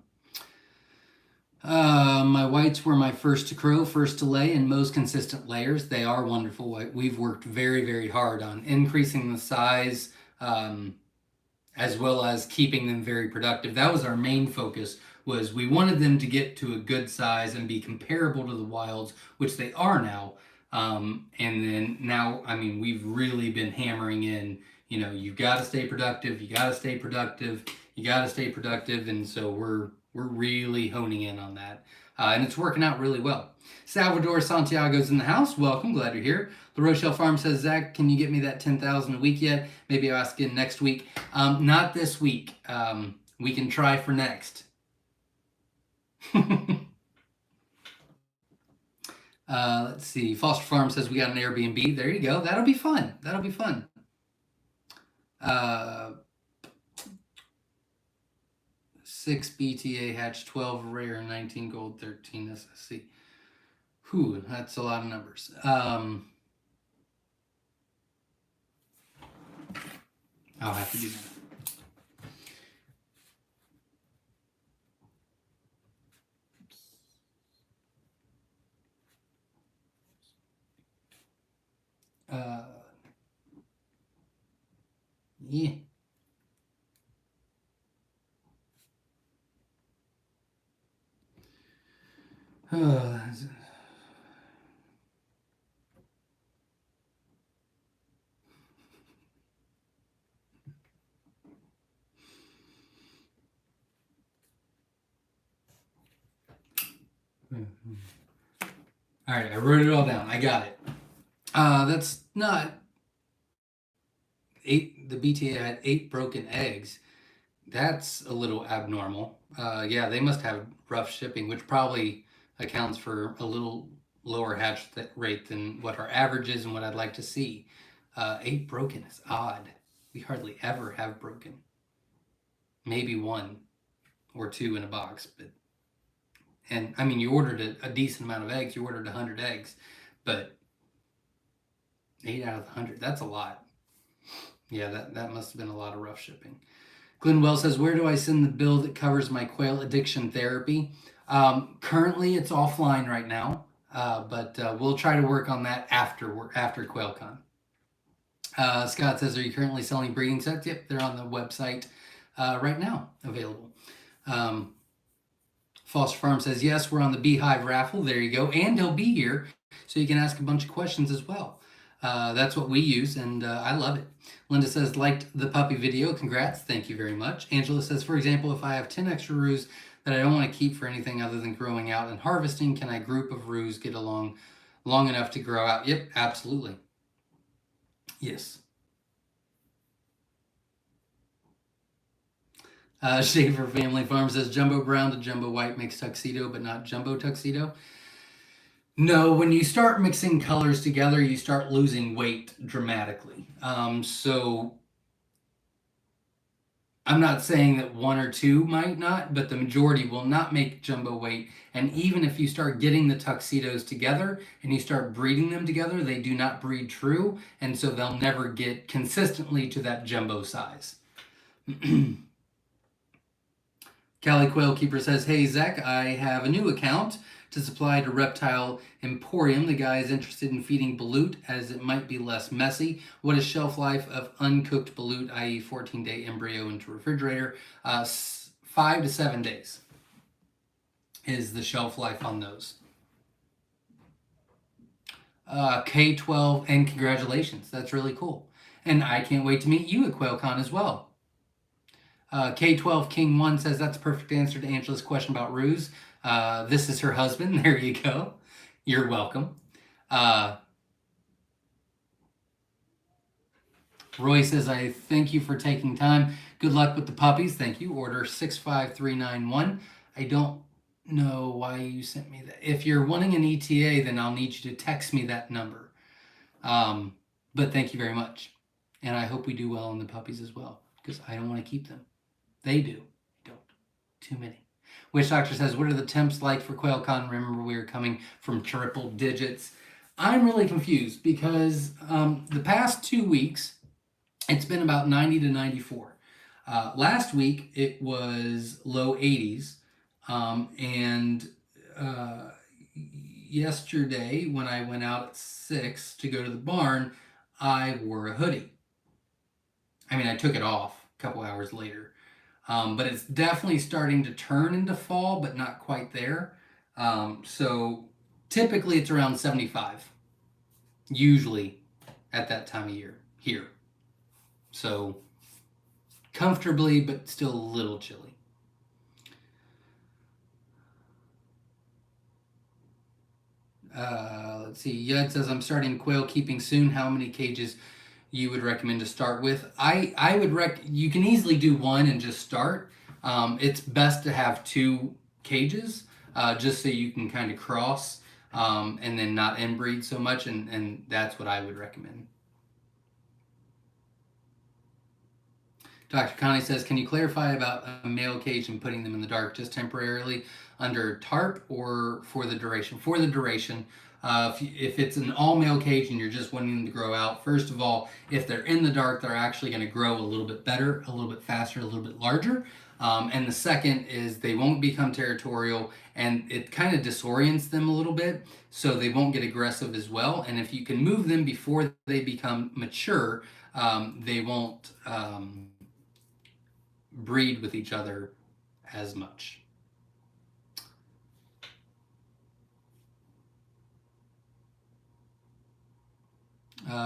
My whites were my first to crow, first to lay, and most consistent layers. They are wonderful white. We've worked very, very hard on increasing the size, as well as keeping them very productive. That was our main focus, was we wanted them to get to a good size and be comparable to the wilds, which they are now. And then now, I mean, we've really been hammering in, you know, you've got to stay productive, you got to stay productive, you got to stay productive. And so we're really honing in on that. And it's working out really well. Salvador Santiago's in the house. Welcome, glad you're here. The Rochelle Farm says, Zach, can you get me that 10,000 a week yet? Maybe I'll ask again next week. Not this week. We can try for next. Let's see. Foster Farm says we got an Airbnb. There you go. That'll be fun. That'll be fun. 6 BTA hatch, 12 rare, 19 gold, 13 SSC. Whew, that's a lot of numbers. I'll have to do that. Yeah. Oh, all right, I wrote it all down. I got it. That's not 8. The BTA had 8 broken eggs. That's a little abnormal. Yeah, they must have rough shipping, which probably accounts for a little lower hatch rate than what our average is and what I'd like to see. 8 broken is odd. We hardly ever have broken. Maybe 1 or 2 in a box, but and I mean, you ordered a decent amount of eggs. You ordered 100 eggs, but 8 out of 100, that's a lot. Yeah, that must have been a lot of rough shipping. Glenn Wells says, where do I send the bill that covers my quail addiction therapy? Currently, it's offline right now, but we'll try to work on that after QuailCon. Scott says, are you currently selling breeding sets? Yep, they're on the website right now, available. Foster Farm says, yes, we're on the Beehive raffle. There you go. And he'll be here, so you can ask a bunch of questions as well. That's what we use, and I love it. Linda says, liked the puppy video. Congrats. Thank you very much. Angela says, for example, if I have 10 extra roos that I don't want to keep for anything other than growing out and harvesting, can I group of roos get along long enough to grow out? Yep, absolutely. Yes. Schaefer Family Farm says, jumbo brown to jumbo white makes tuxedo, but not jumbo tuxedo. No, when you start mixing colors together, you start losing weight dramatically. So I'm not saying that 1 or 2 might not, but the majority will not make jumbo weight. And even if you start getting the tuxedos together and you start breeding them together, they do not breed true. And so they'll never get consistently to that jumbo size. Cali Quail Keeper says, hey, Zach, I have a new account to supply to Reptile Emporium. The guy is interested in feeding balut as it might be less messy. What is shelf life of uncooked balut, i.e. 14-day embryo into refrigerator? 5 to 7 days is the shelf life on those. K12, and congratulations. That's really cool. And I can't wait to meet you at QuailCon as well. K12 King 1 says that's a perfect answer to Angela's question about roos. This is her husband. There you go. You're welcome. Roy says, I thank you for taking time Good luck with the puppies. Thank you. Order 65391. I don't know why you sent me that. If you're wanting an ETA, then I'll need you to text me that number. But thank you very much. And I hope we do well on the puppies as well, because I don't want to keep them. They do. I don't. Too many. Witch Doctor says, what are the temps like for QuailCon? Remember, we are coming from triple digits. I'm really confused because the past 2 weeks, it's been about 90 to 94. Last week, it was low 80s. And yesterday, when I went out at 6 to go to the barn, I wore a hoodie. I mean, I took it off a couple hours later. But it's definitely starting to turn into fall, but not quite there. So typically it's around 75, usually at that time of year here. So comfortably, but still a little chilly. Let's see. Yud says, I'm starting quail keeping soon. How many cages you would recommend to start with? I would you can easily do one and just start. It's best to have 2 cages, just so you can kind of cross, and then not inbreed so much, and that's what I would recommend. Dr. Connie says, can you clarify about a male cage and putting them in the dark just temporarily under tarp or for the duration? For the duration. If it's an all-male cage and you're just wanting them to grow out, first of all, if they're in the dark, they're actually going to grow a little bit better, a little bit faster, a little bit larger. And the second is they won't become territorial, and it kind of disorients them a little bit, so they won't get aggressive as well. And if you can move them before they become mature, they won't breed with each other as much.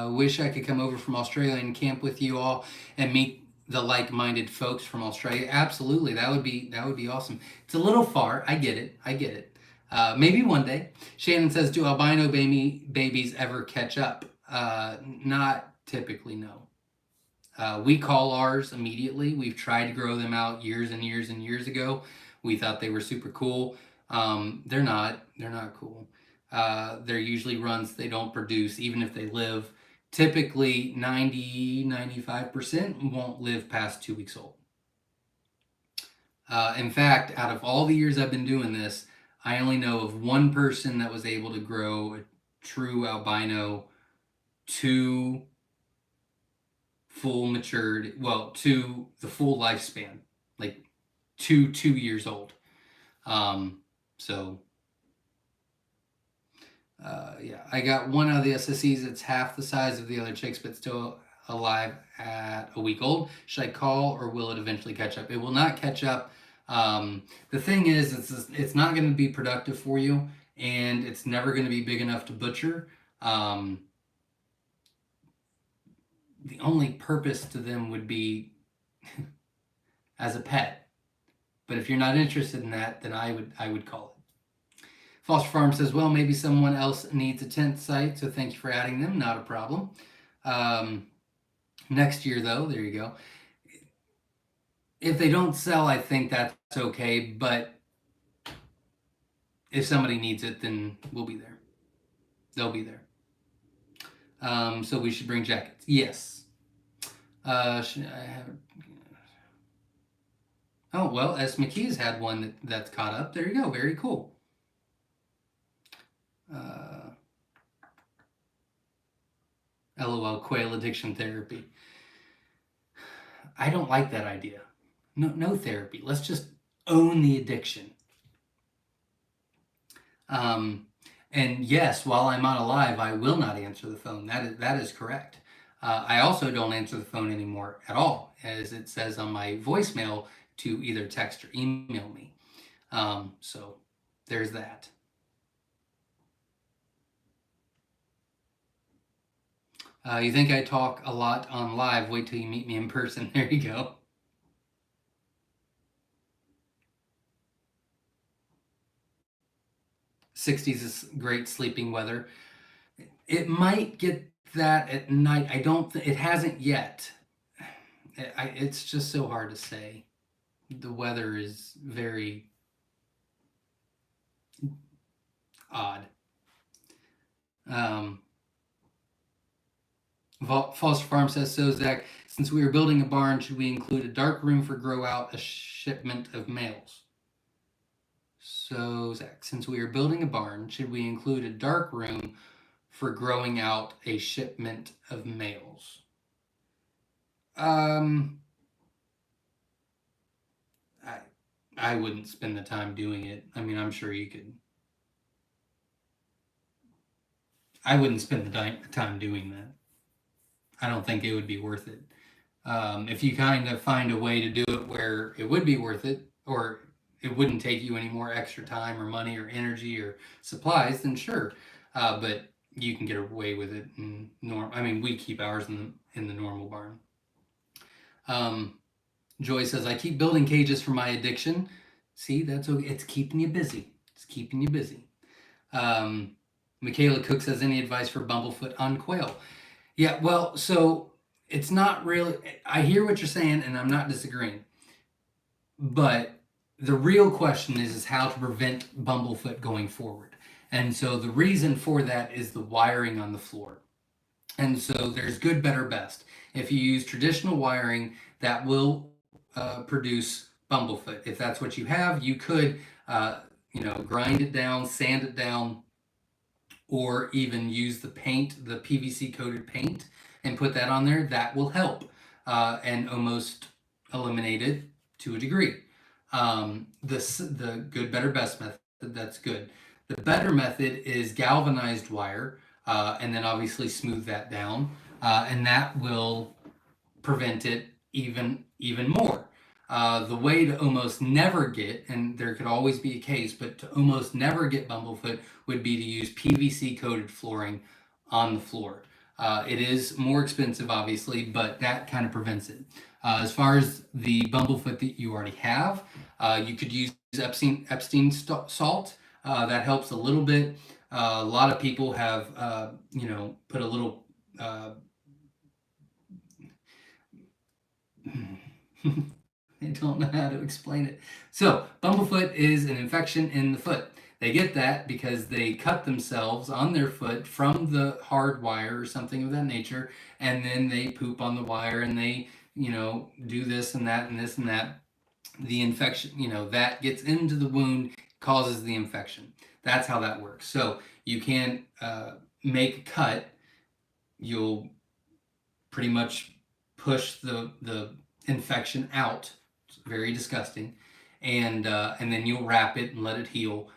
Wish I could come over from Australia and camp with you all and meet the like-minded folks from Australia. Absolutely, that would be awesome. It's a little far. I get it. Maybe one day. Shannon says, do albino babies ever catch up? Not typically, no. We call ours immediately. We've tried to grow them out years and years and years ago. We thought they were super cool. They're not cool. They're usually runs they don't produce, even if they live. Typically 90-95% won't live past 2 weeks old. In fact, out of all the years I've been doing this, I only know of one person that was able to grow a true albino to full matured, well, to the full lifespan, like 2 years old. Yeah, I got one out of the SSEs. It's half the size of the other chicks, but still alive at a week old. Should I call, or will it eventually catch up? It will not catch up. The thing is, it's not going to be productive for you, and it's never going to be big enough to butcher. The only purpose to them would be as a pet. But if you're not interested in that, then I would call it. Foster Farm says, well, maybe someone else needs a tent site, so thank you for adding them. Not a problem. Next year, though, there you go. If they don't sell, I think that's okay, but if somebody needs it, then we'll be there. They'll be there. So we should bring jackets. Yes. Should I have... Oh, well, S. McKee's had one that's caught up. There you go. Very cool. LOL, quail addiction therapy. I don't like that idea. No therapy. Let's just own the addiction. And yes, while I'm on live, I will not answer the phone. That is correct. I also don't answer the phone anymore at all, as it says on my voicemail to either text or email me. So there's that. You think I talk a lot on live? Wait till you meet me in person. There you go. '60s is great sleeping weather. It might get that at night. It hasn't yet. It's just so hard to say. The weather is very odd. Um, Foster Farm says, so Zach, since we are building a barn, should we include a dark room for grow out a shipment of males? So Zach, since we are building a barn, should we include a dark room for growing out a shipment of males? Um, I I wouldn't spend the time doing it. I mean, I'm sure you could. I wouldn't spend the time doing that. I don't think it would be worth it. If you kind of find a way to do it where it would be worth it, or it wouldn't take you any more extra time or money or energy or supplies, then sure. But you can get away with it in norm. I mean, we keep ours in the normal barn. Um, Joy says, I keep building cages for my addiction. See, that's okay. It's keeping you busy. It's keeping you busy. Um, Michaela Cook says, any advice for Bumblefoot on quail? Yeah, well, so it's not really, I hear what you're saying and I'm not disagreeing. But the real question is how to prevent Bumblefoot going forward. And so the reason for that is the wiring on the floor. And so there's good, better, best. If you use traditional wiring, that will produce Bumblefoot. If that's what you have, you could, grind it down, sand it down, or even use the paint, the PVC coated paint, and put that on there. That will help and almost eliminate it to a degree. The good, better, best method, that's good. The better method is galvanized wire, and then obviously smooth that down, and that will prevent it even more. The way to almost never get, and there could always be a case, but to almost never get Bumblefoot would be to use PVC coated flooring on the floor. It is more expensive, obviously, but that kind of prevents it. As far as the Bumblefoot that you already have, you could use Epstein salt. That helps a little bit. A lot of people have, put a little. I don't know how to explain it. So, Bumblefoot is an infection in the foot. They get that because they cut themselves on their foot from the hard wire or something of that nature, and then they poop on the wire and they, do this and that and this and that. The infection, that gets into the wound, causes the infection. That's how that works. So, you can make a cut, you'll pretty much push the infection out. It's very disgusting, and then you'll wrap it and let it heal.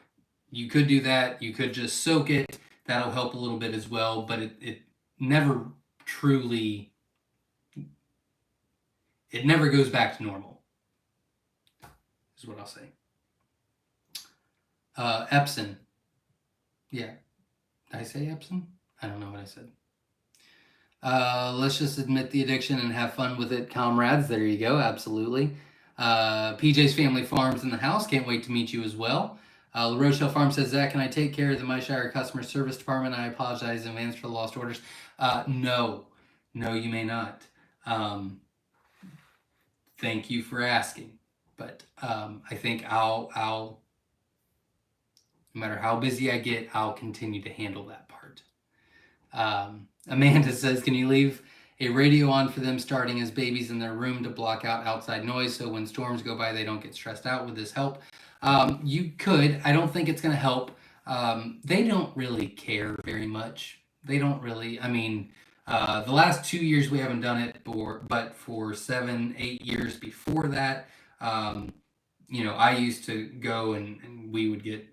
You could do that. You could just soak it. That'll help a little bit as well, but it never truly, it never goes back to normal, is what I'll say. Epsom. Yeah. Did I say Epsom? I don't know what I said. Let's just admit the addiction and have fun with it, comrades. There you go. Absolutely. PJ's Family Farms in the house. Can't wait to meet you as well. La Rochelle Farm says, Zach, can I take care of the Myshire Customer Service Department? I apologize in advance for the lost orders. No, you may not. Thank you for asking. But I think I'll, no matter how busy I get, I'll continue to handle that part. Amanda says, can you leave a radio on for them starting as babies in their room to block out outside noise so when storms go by they don't get stressed out? Would this help? You could. I don't think it's going to help. They don't really care very much. They don't really. I mean, the last 2 years we haven't done it, but for 7-8 years before that, I used to go and we would get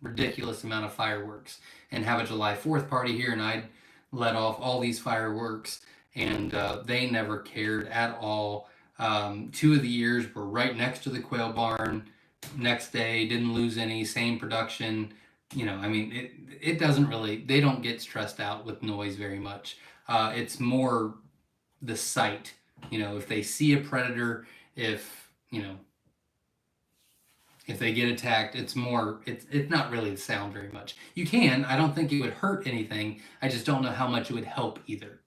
ridiculous amount of fireworks and have a July 4th party here, and I'd let off all these fireworks, and they never cared at all. 2 of the years were right next to the quail barn. Next day, didn't lose any, same production. It doesn't really, they don't get stressed out with noise very much. It's more the sight. If they see a predator, if they get attacked, it's not really the sound very much. You can. I don't think it would hurt anything. I just don't know how much it would help either.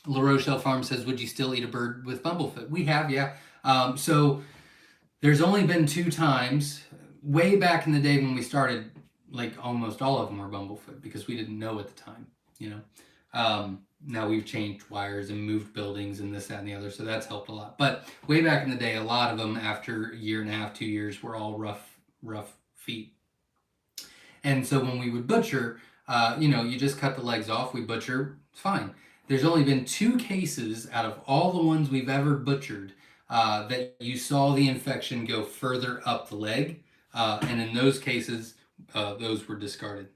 La Rochelle Farm says, would you still eat a bird with bumblefoot? We have, yeah. So there's only been 2 times, way back in the day when we started, like almost all of them were bumblefoot because we didn't know at the time, you know. Now we've changed wires and moved buildings and this, that, and the other, so that's helped a lot. But way back in the day, a lot of them after a year and a half, 2 years, were all rough feet. And so when we would butcher, you just cut the legs off, we butcher, fine. There's only been 2 cases out of all the ones we've ever butchered that you saw the infection go further up the leg. And in those cases, those were discarded.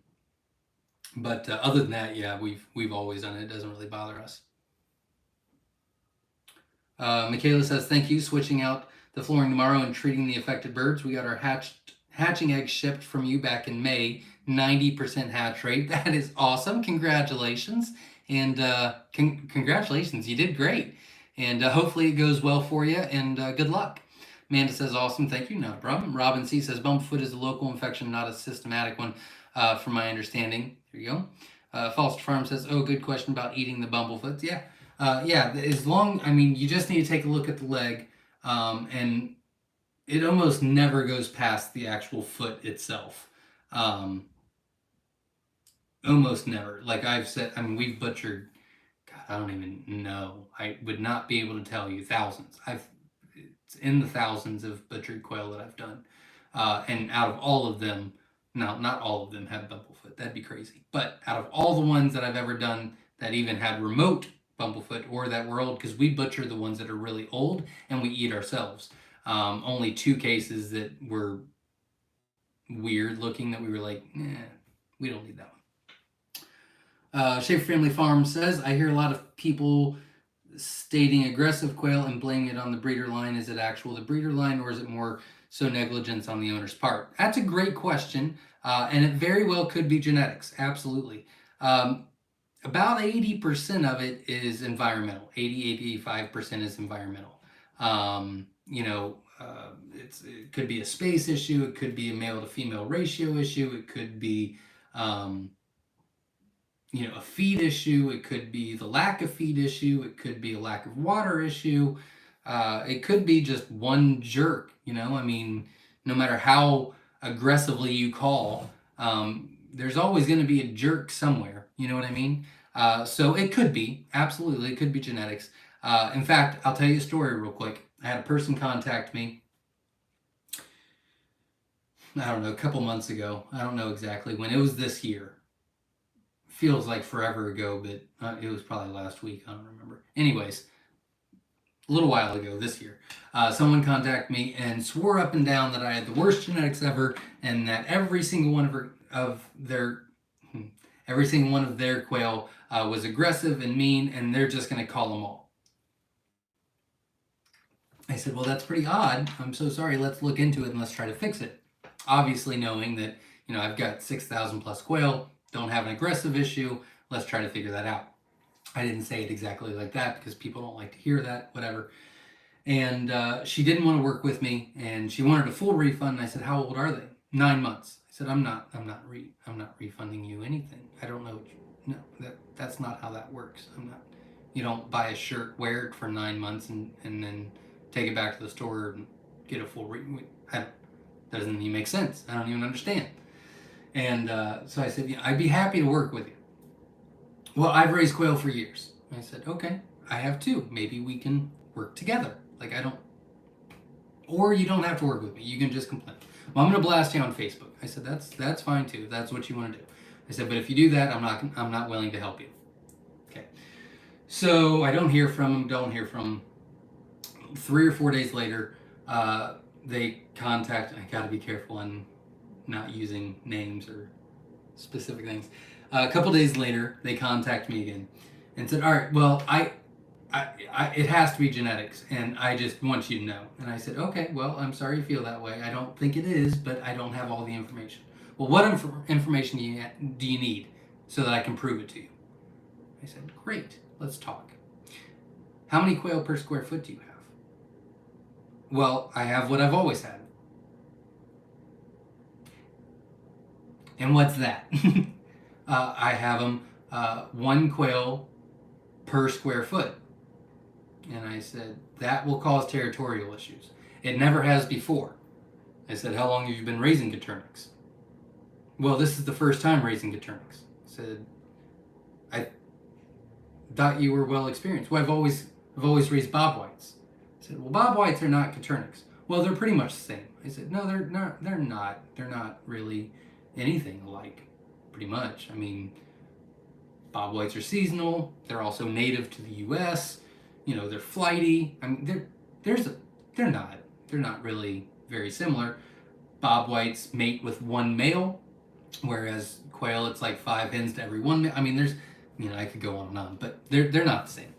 But other than that, yeah, we've always done it. It doesn't really bother us. Michaela says, thank you. Switching out the flooring tomorrow and treating the affected birds. We got our hatching eggs shipped from you back in May. 90% hatch rate. That is awesome. Congratulations. And congratulations. You did great. And hopefully it goes well for you. And good luck. Amanda says, awesome. Thank you. Not a problem. Robin C says, bumblefoot is a local infection, not a systematic one, from my understanding. There you go. Foster Farm says, oh, good question about eating the bumblefoots. Yeah. You just need to take a look at the leg, and it almost never goes past the actual foot itself. Almost never. Like I've said, we've butchered, God, I don't even know. I would not be able to tell you, thousands. It's in the thousands of butchered quail that I've done. And out of all of them, now, not all of them have bumblefoot. That'd be crazy. But out of all the ones that I've ever done that even had remote bumblefoot or that were old, because we butcher the ones that are really old and we eat ourselves. Only 2 cases that were weird looking that we were like, we don't need that one. Schaefer Family Farm says, I hear a lot of people stating aggressive quail and blaming it on the breeder line. Is it actual the breeder line, or is it more so negligence on the owner's part? That's a great question, and it very well could be genetics. Absolutely. About 80% of it is environmental. 85% is environmental. It could be a space issue. It could be a male to female ratio issue. It could be a feed issue. It could be the lack of feed issue. It could be a lack of water issue. It could be just one jerk, no matter how aggressively you call, there's always going to be a jerk somewhere. You know what I mean? So it could be, absolutely, it could be genetics. In fact, I'll tell you a story real quick. I had a person contact me, I don't know, a couple months ago. I don't know exactly when. It was this year. Feels like forever ago, but it was probably last week. I don't remember. Anyways, a little while ago, this year, someone contacted me and swore up and down that I had the worst genetics ever, and that every single one of their quail was aggressive and mean, and they're just going to call them all. I said, well, that's pretty odd. I'm so sorry. Let's look into it and let's try to fix it. Obviously knowing that, I've got 6,000 plus quail, don't have an aggressive issue. Let's try to figure that out. I didn't say it exactly like that because people don't like to hear that, whatever. And she didn't want to work with me, and she wanted a full refund. And I said, how old are they? 9 months. I said, I'm not refunding you anything. I don't know. That's not how that works. You don't buy a shirt, wear it for 9 months, and then take it back to the store and get a full refund. Doesn't even make sense. I don't even understand. And so I said, I'd be happy to work with you. Well, I've raised quail for years. I said, okay, I have too. Maybe we can work together. Or you don't have to work with me. You can just complain. Well, I'm going to blast you on Facebook. I said, that's fine too. That's what you want to do. I said, but if you do that, I'm not willing to help you. Okay. So I don't hear from them. 3 or 4 days later, they contact. I got to be careful on not using names or specific things. A couple days later, they contact me again and said, all right, well, it has to be genetics, and I just want you to know. And I said, okay, well, I'm sorry you feel that way. I don't think it is, but I don't have all the information. Well, what information do you need so that I can prove it to you? I said, great, let's talk. How many quail per square foot do you have? Well, I have what I've always had. And what's that? I have them 1 quail per square foot. And I said, that will cause territorial issues. It never has before. I said, how long have you been raising Coturnix? Well, this is the first time raising Coturnix. I said, I thought you were well experienced. Well, I've always raised Bob Whites. I said, well, Bob Whites are not Coturnix. Well, they're pretty much the same. I said, no, they're not. They're not really anything alike. Pretty much. I mean, Bob Whites are seasonal. They're also native to the U.S. You know, they're flighty. I mean, they're not really very similar. Bob Whites mate with one male, whereas quail, it's like 5 hens to every one male. I mean, there's, you know, I could go on and on, but they're not the same.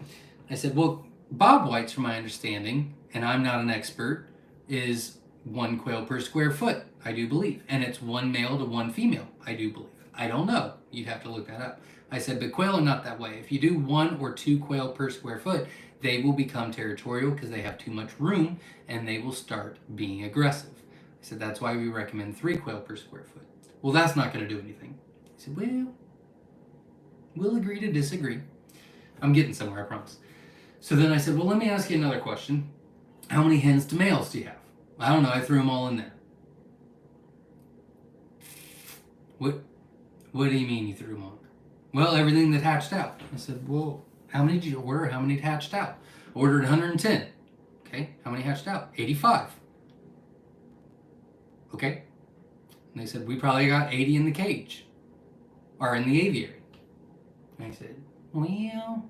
I said, well, Bob Whites, from my understanding, and I'm not an expert, is 1 quail per square foot, I do believe. And it's 1 male to 1 female, I do believe. I don't know. You'd have to look that up. I said, but quail are not that way. If you do 1 or 2 quail per square foot, they will become territorial because they have too much room and they will start being aggressive. I said, that's why we recommend 3 quail per square foot. Well, that's not going to do anything. I said, well, we'll agree to disagree. I'm getting somewhere, I promise. So then I said, well, let me ask you another question. How many hens to males do you have? I don't know. I threw them all in there. What do you mean you threw them all? Well, everything that hatched out. I said, well, how many did you order? How many hatched out? Ordered 110. Okay. How many hatched out? 85. Okay. And they said, we probably got 80 in the cage. Or in the aviary. And I said, well,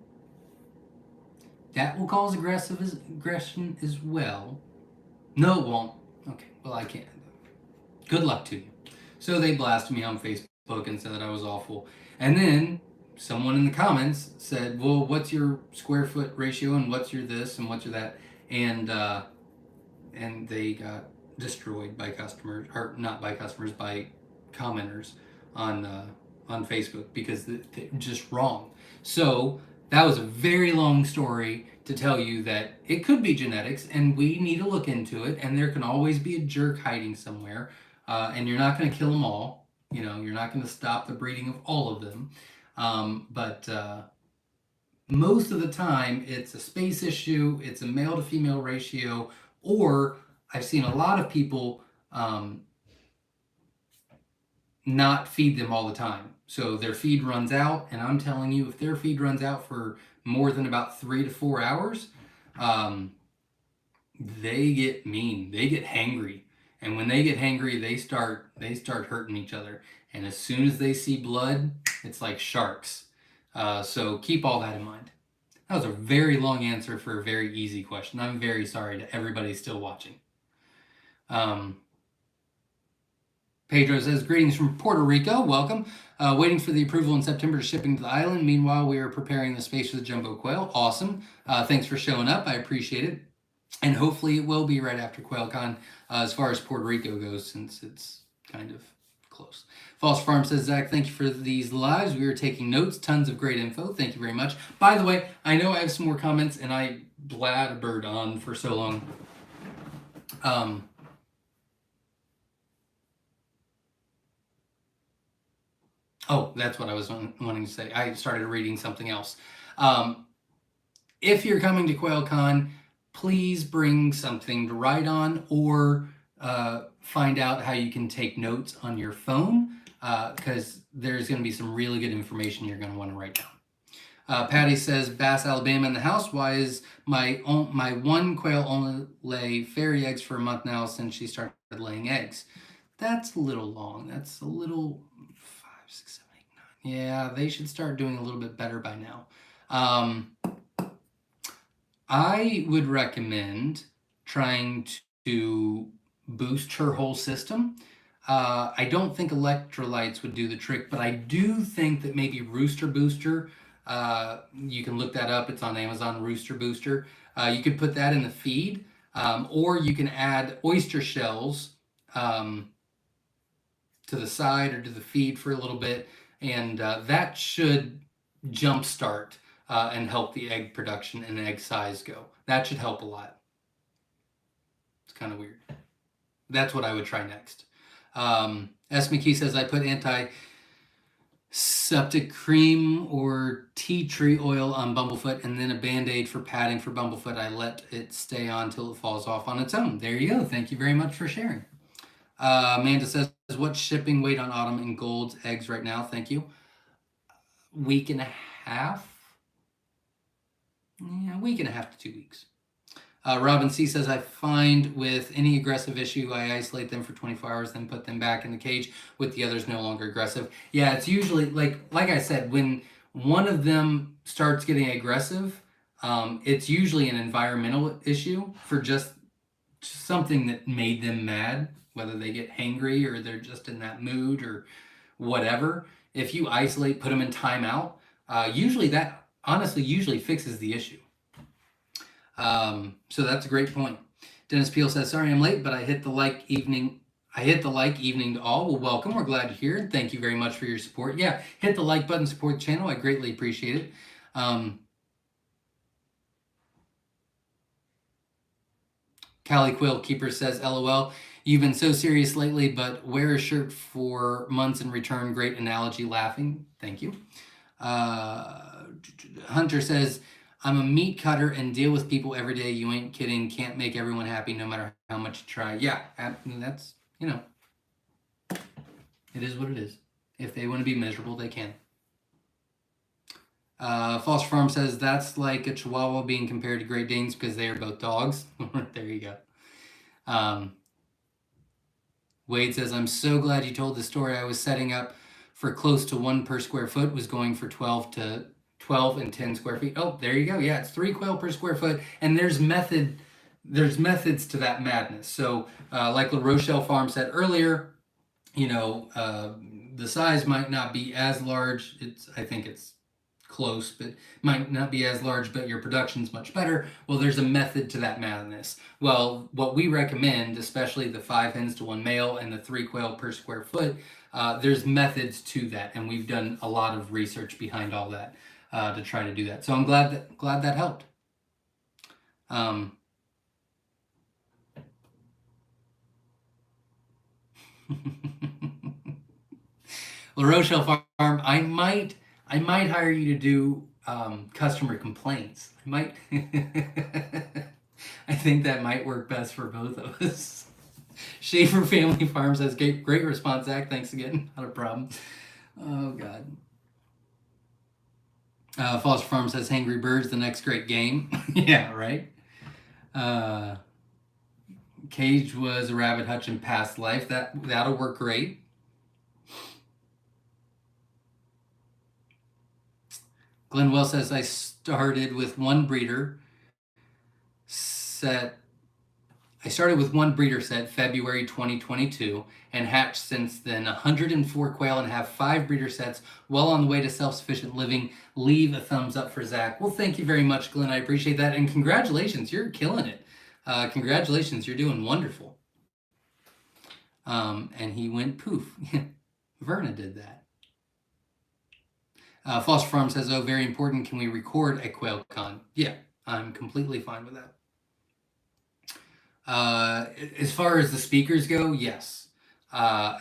that will cause aggression as well. No, it won't. Okay, well, I can't. Good luck to you. So they blasted me on Facebook and said that I was awful. And then someone in the comments said, well, what's your square foot ratio and what's your this and what's your that? And they got destroyed by customers, or not by customers, by commenters on Facebook because they're just wrong. So that was a very long story to tell you that it could be genetics and we need to look into it, and there can always be a jerk hiding somewhere, and you're not going to kill them all. You know, you're not going to stop the breeding of all of them, but most of the time it's a space issue, it's a male to female ratio, or I've seen a lot of people not feed them all the time. So their feed runs out, and I'm telling you, if their feed runs out for more than about 3 to 4 hours, they get mean, they get hangry. And when they get hangry, they start hurting each other. And as soon as they see blood, it's like sharks. So keep all that in mind. That was a very long answer for a very easy question. I'm very sorry to everybody still watching. Pedro says, greetings from Puerto Rico. Welcome. Waiting for the approval in September to shipping to the island. Meanwhile, we are preparing the space for the jumbo quail. Awesome. Thanks for showing up. I appreciate it. And hopefully it will be right after QuailCon as far as Puerto Rico goes, since it's kind of close. False Farm says, Zach, thank you for these lives. We are taking notes. Tons of great info. Thank you very much. By the way, I know I have some more comments, and I blabbered on for so long. Oh, that's what I was wanting to say. I started reading something else. If you're coming to QuailCon, please bring something to write on, or find out how you can take notes on your phone, because there's going to be some really good information you're going to want to write down. Patty says, Bass, Alabama in the house. Why is my one quail only lay fairy eggs for a month now since she started laying eggs? That's a little long. That's a little 5, 6, 7, 8, 9. Yeah, they should start doing a little bit better by now. I would recommend trying to boost her whole system. I don't think electrolytes would do the trick, but I do think that maybe Rooster Booster, you can look that up. It's on Amazon, Rooster Booster. You could put that in the feed, or you can add oyster shells to the side or to the feed for a little bit, and that should jumpstart and help the egg production and egg size go. That should help a lot. It's kind of weird. That's what I would try next. S. McKee says, I put septic cream or tea tree oil on Bumblefoot, and then a Band-Aid for padding for Bumblefoot. I let it stay on till it falls off on its own. There you go. Thank you very much for sharing. Amanda says, what shipping weight on Autumn and Gold's eggs right now? Thank you. Week and a half? Yeah, week and a half to 2 weeks. Robin C says, I find with any aggressive issue, I isolate them for 24 hours, then put them back in the cage with the others no longer aggressive. Yeah, it's usually, like I said, when one of them starts getting aggressive, it's usually an environmental issue for just something that made them mad, whether they get hangry or they're just in that mood or whatever. If you isolate, put them in timeout, usually that honestly usually fixes the issue. So that's a great point. Dennis Peel says, sorry I'm late, but I hit the like evening to all. Well, welcome. We're glad you're here. And thank you very much for your support. Yeah, hit the like button, support the channel. I greatly appreciate it. Callie Quill Keeper says, LOL, you've been so serious lately, but wear a shirt for months in return. Great analogy, laughing. Thank you. Hunter says, I'm a meat cutter and deal with people every day. You ain't kidding. Can't make everyone happy no matter how much you try. Yeah, I mean, that's, it is what it is. If they want to be miserable, they can. Foster Farm says, that's like a Chihuahua being compared to Great Danes because they are both dogs. There you go. Wade says, I'm so glad you told the story. I was setting up for close to 1 per square foot, was going for 12 and 10 square feet. Oh, there you go. Yeah, it's 3 quail per square foot. And there's methods to that madness. So like La Rochelle Farm said earlier, the size might not be as large. I think it's close, but might not be as large, but your production's much better. Well, there's a method to that madness. Well, what we recommend, especially the 5 hens to 1 male and the 3 quail per square foot, there's methods to that, and we've done a lot of research behind all that to try to do that. So I'm glad that helped. La Rochelle Farm, I might hire you to do customer complaints. I might. I think that might work best for both of us. Schaefer Family Farm says, great response, Zach. Thanks again. Not a problem. Oh, God. Foster Farm says, Hangry Birds, the next great game. Yeah, right? Cage was a rabbit hutch in past life. That'll work great. Glenn Wells says, I started with one breeder set February 2022 and hatched since then 104 quail and have 5 breeder sets, well on the way to self-sufficient living. Leave a thumbs up for Zach. Well, thank you very much, Glenn. I appreciate that. And congratulations. You're killing it. Congratulations. You're doing wonderful. And he went poof. Verna did that. Foster Farm says, oh, very important. Can we record a quail con? Yeah, I'm completely fine with that. As far as the speakers go, yes. Yeah,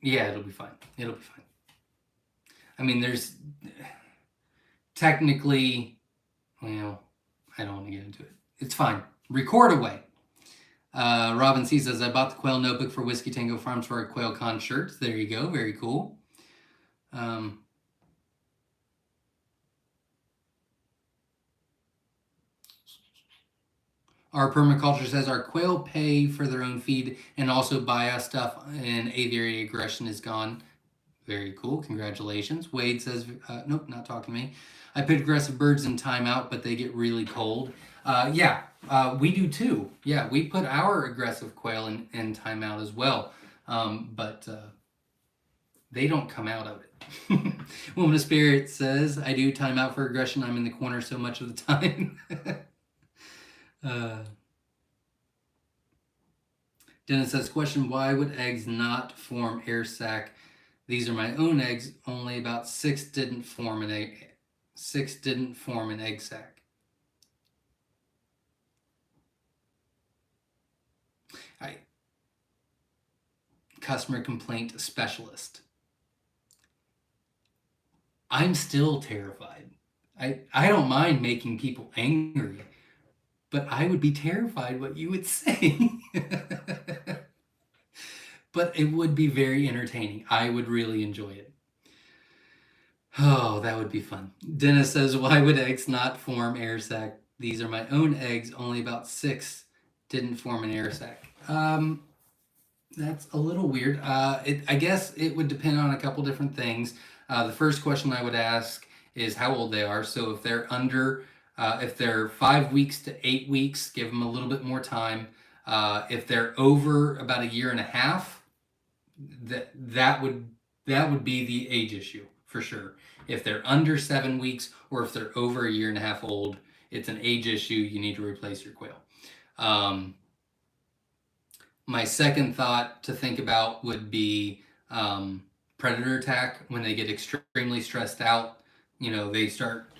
it'll be fine. It'll be fine. I mean, there's technically, well, I don't want to get into it. It's fine. Record away. Robin C says, I bought the Quail notebook for Whiskey Tango Farms for our Quail Con shirts. There you go. Very cool. Our permaculture says our quail pay for their own feed and also buy us stuff, and aviary aggression is gone. Very cool. Congratulations. Wade says, nope, not talking to me. I put aggressive birds in timeout, but they get really cold. Yeah, we do too. Yeah, we put our aggressive quail in timeout as well. But they don't come out of it. Woman of Spirit says, I do timeout for aggression. I'm in the corner so much of the time. Dennis says, question, why would eggs not form air sac? These are my own eggs. Only about 6 didn't form an egg. 6 didn't form an egg sac. customer complaint specialist. I'm still terrified. I don't mind making people angry, but I would be terrified what you would say. But it would be very entertaining. I would really enjoy it. Oh, that would be fun. Dennis says, why would eggs not form air sac? These are my own eggs. Only about 6 didn't form an air sac. That's a little weird. I guess it would depend on a couple different things. The first question I would ask is how old they are. So if they're if they're 5 weeks to 8 weeks, give them a little bit more time. If they're over about a year and a half, that would be the age issue for sure. If they're under 7 weeks or if they're over a year and a half old, it's an age issue. You need to replace your quail. My second thought to think about would be predator attack. When they get extremely stressed out, they start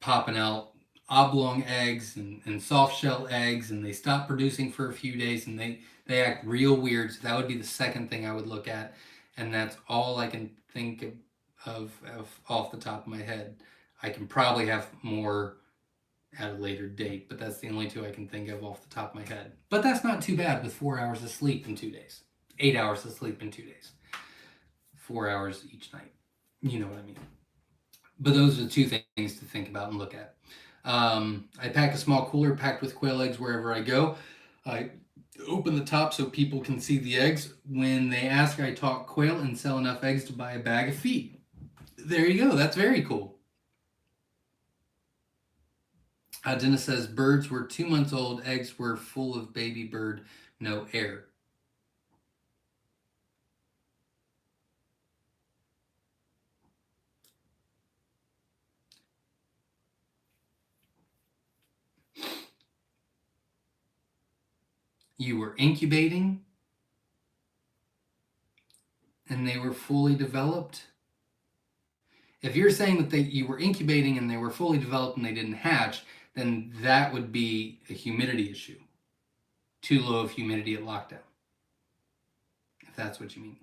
popping out oblong eggs and soft shell eggs, and they stop producing for a few days, and they act real weird. So that would be the second thing I would look at, and that's all I can think of off the top of my head. I can probably have more at a later date, but that's the only two I can think of off the top of my head. But that's not too bad with 4 hours of sleep in 2 days. 8 hours of sleep in 2 days. 4 hours each night. You know what I mean. But those are the two things to think about and look at. I pack a small cooler packed with quail eggs wherever I go. I open the top so people can see the eggs. When they ask, I talk quail and sell enough eggs to buy a bag of feed. There you go. That's very cool. Dennis says, birds were 2 months old. Eggs were full of baby bird, no air. You were incubating and they were fully developed. If you're saying that you were incubating and they were fully developed and they didn't hatch, then that would be a humidity issue. Too low of humidity at lockdown, if that's what you mean.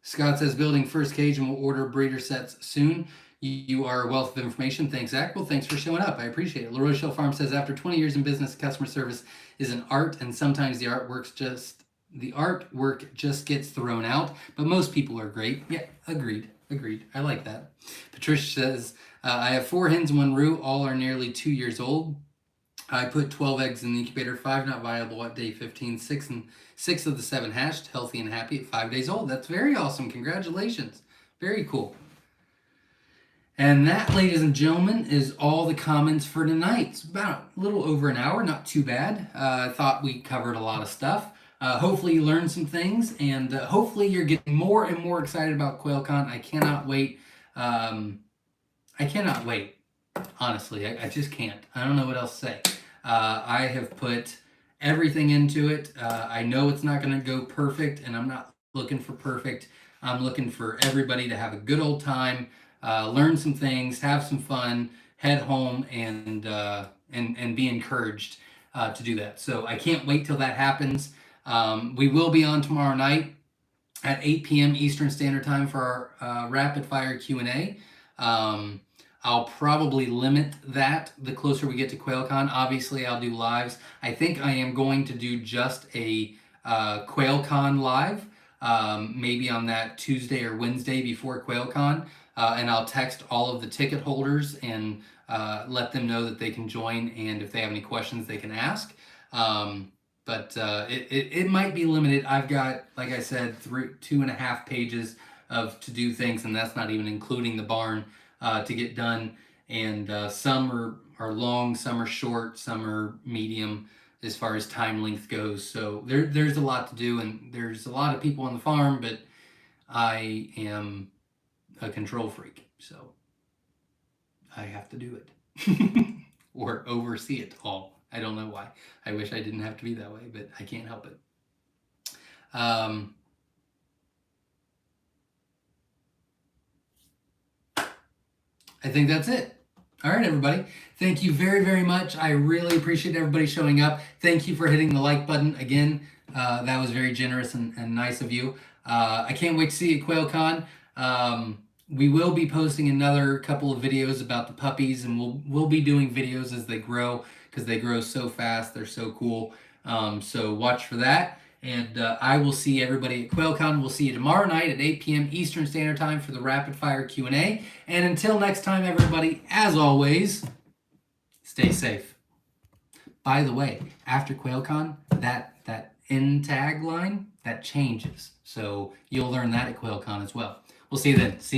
Scott says, building first cage and will order breeder sets soon. You are a wealth of information. Thanks, Zach. Well, thanks for showing up. I appreciate it. Myshire Farm says, after 20 years in business, customer service is an art, and sometimes the artwork just gets thrown out, but most people are great. Yeah, agreed. I like that. Patricia says, I have 4 hens and 1 roux. All are nearly 2 years old. I put 12 eggs in the incubator, 5 not viable at day 15, 6 of the 7 hatched, healthy and happy at 5 days old. That's very awesome. Congratulations. Very cool. And that, ladies and gentlemen, is all the comments for tonight. It's about a little over an hour, not too bad. I thought we covered a lot of stuff. Hopefully you learned some things, and hopefully you're getting more and more excited about QuailCon. I cannot wait. Honestly, I just can't. I don't know what else to say. I have put everything into it. I know it's not going to go perfect, and I'm not looking for perfect. I'm looking for everybody to have a good old time, learn some things, have some fun, head home, and be encouraged to do that. So I can't wait till that happens. We will be on tomorrow night at 8 p.m. Eastern Standard Time for our rapid fire Q&A. I'll probably limit that the closer we get to QuailCon. Obviously, I'll do lives. I think I am going to do just a QuailCon live, maybe on that Tuesday or Wednesday before QuailCon, and I'll text all of the ticket holders and let them know that they can join, and if they have any questions, they can ask. But it might be limited. I've got, like I said, 2.5 pages of to-do things, and that's not even including the barn to get done. And some are long, some are short, some are medium as far as time length goes. So there's a lot to do, and there's a lot of people on the farm, but I am a control freak, so I have to do it or oversee it all. I don't know why. I wish I didn't have to be that way, but I can't help it. I think that's it. All right, everybody. Thank you very, very much. I really appreciate everybody showing up. Thank you for hitting the like button. Again, That was very generous and nice of you. I can't wait to see you at QuailCon. We will be posting another couple of videos about the puppies, and we'll be doing videos as they grow, because they grow so fast. They're so cool. So watch for that. And I will see everybody at QuailCon. We'll see you tomorrow night at 8 p.m. Eastern Standard Time for the Rapid Fire Q&A. And until next time, everybody, as always, stay safe. By the way, after QuailCon, that end tagline, that changes. So you'll learn that at QuailCon as well. We'll see you then. See you.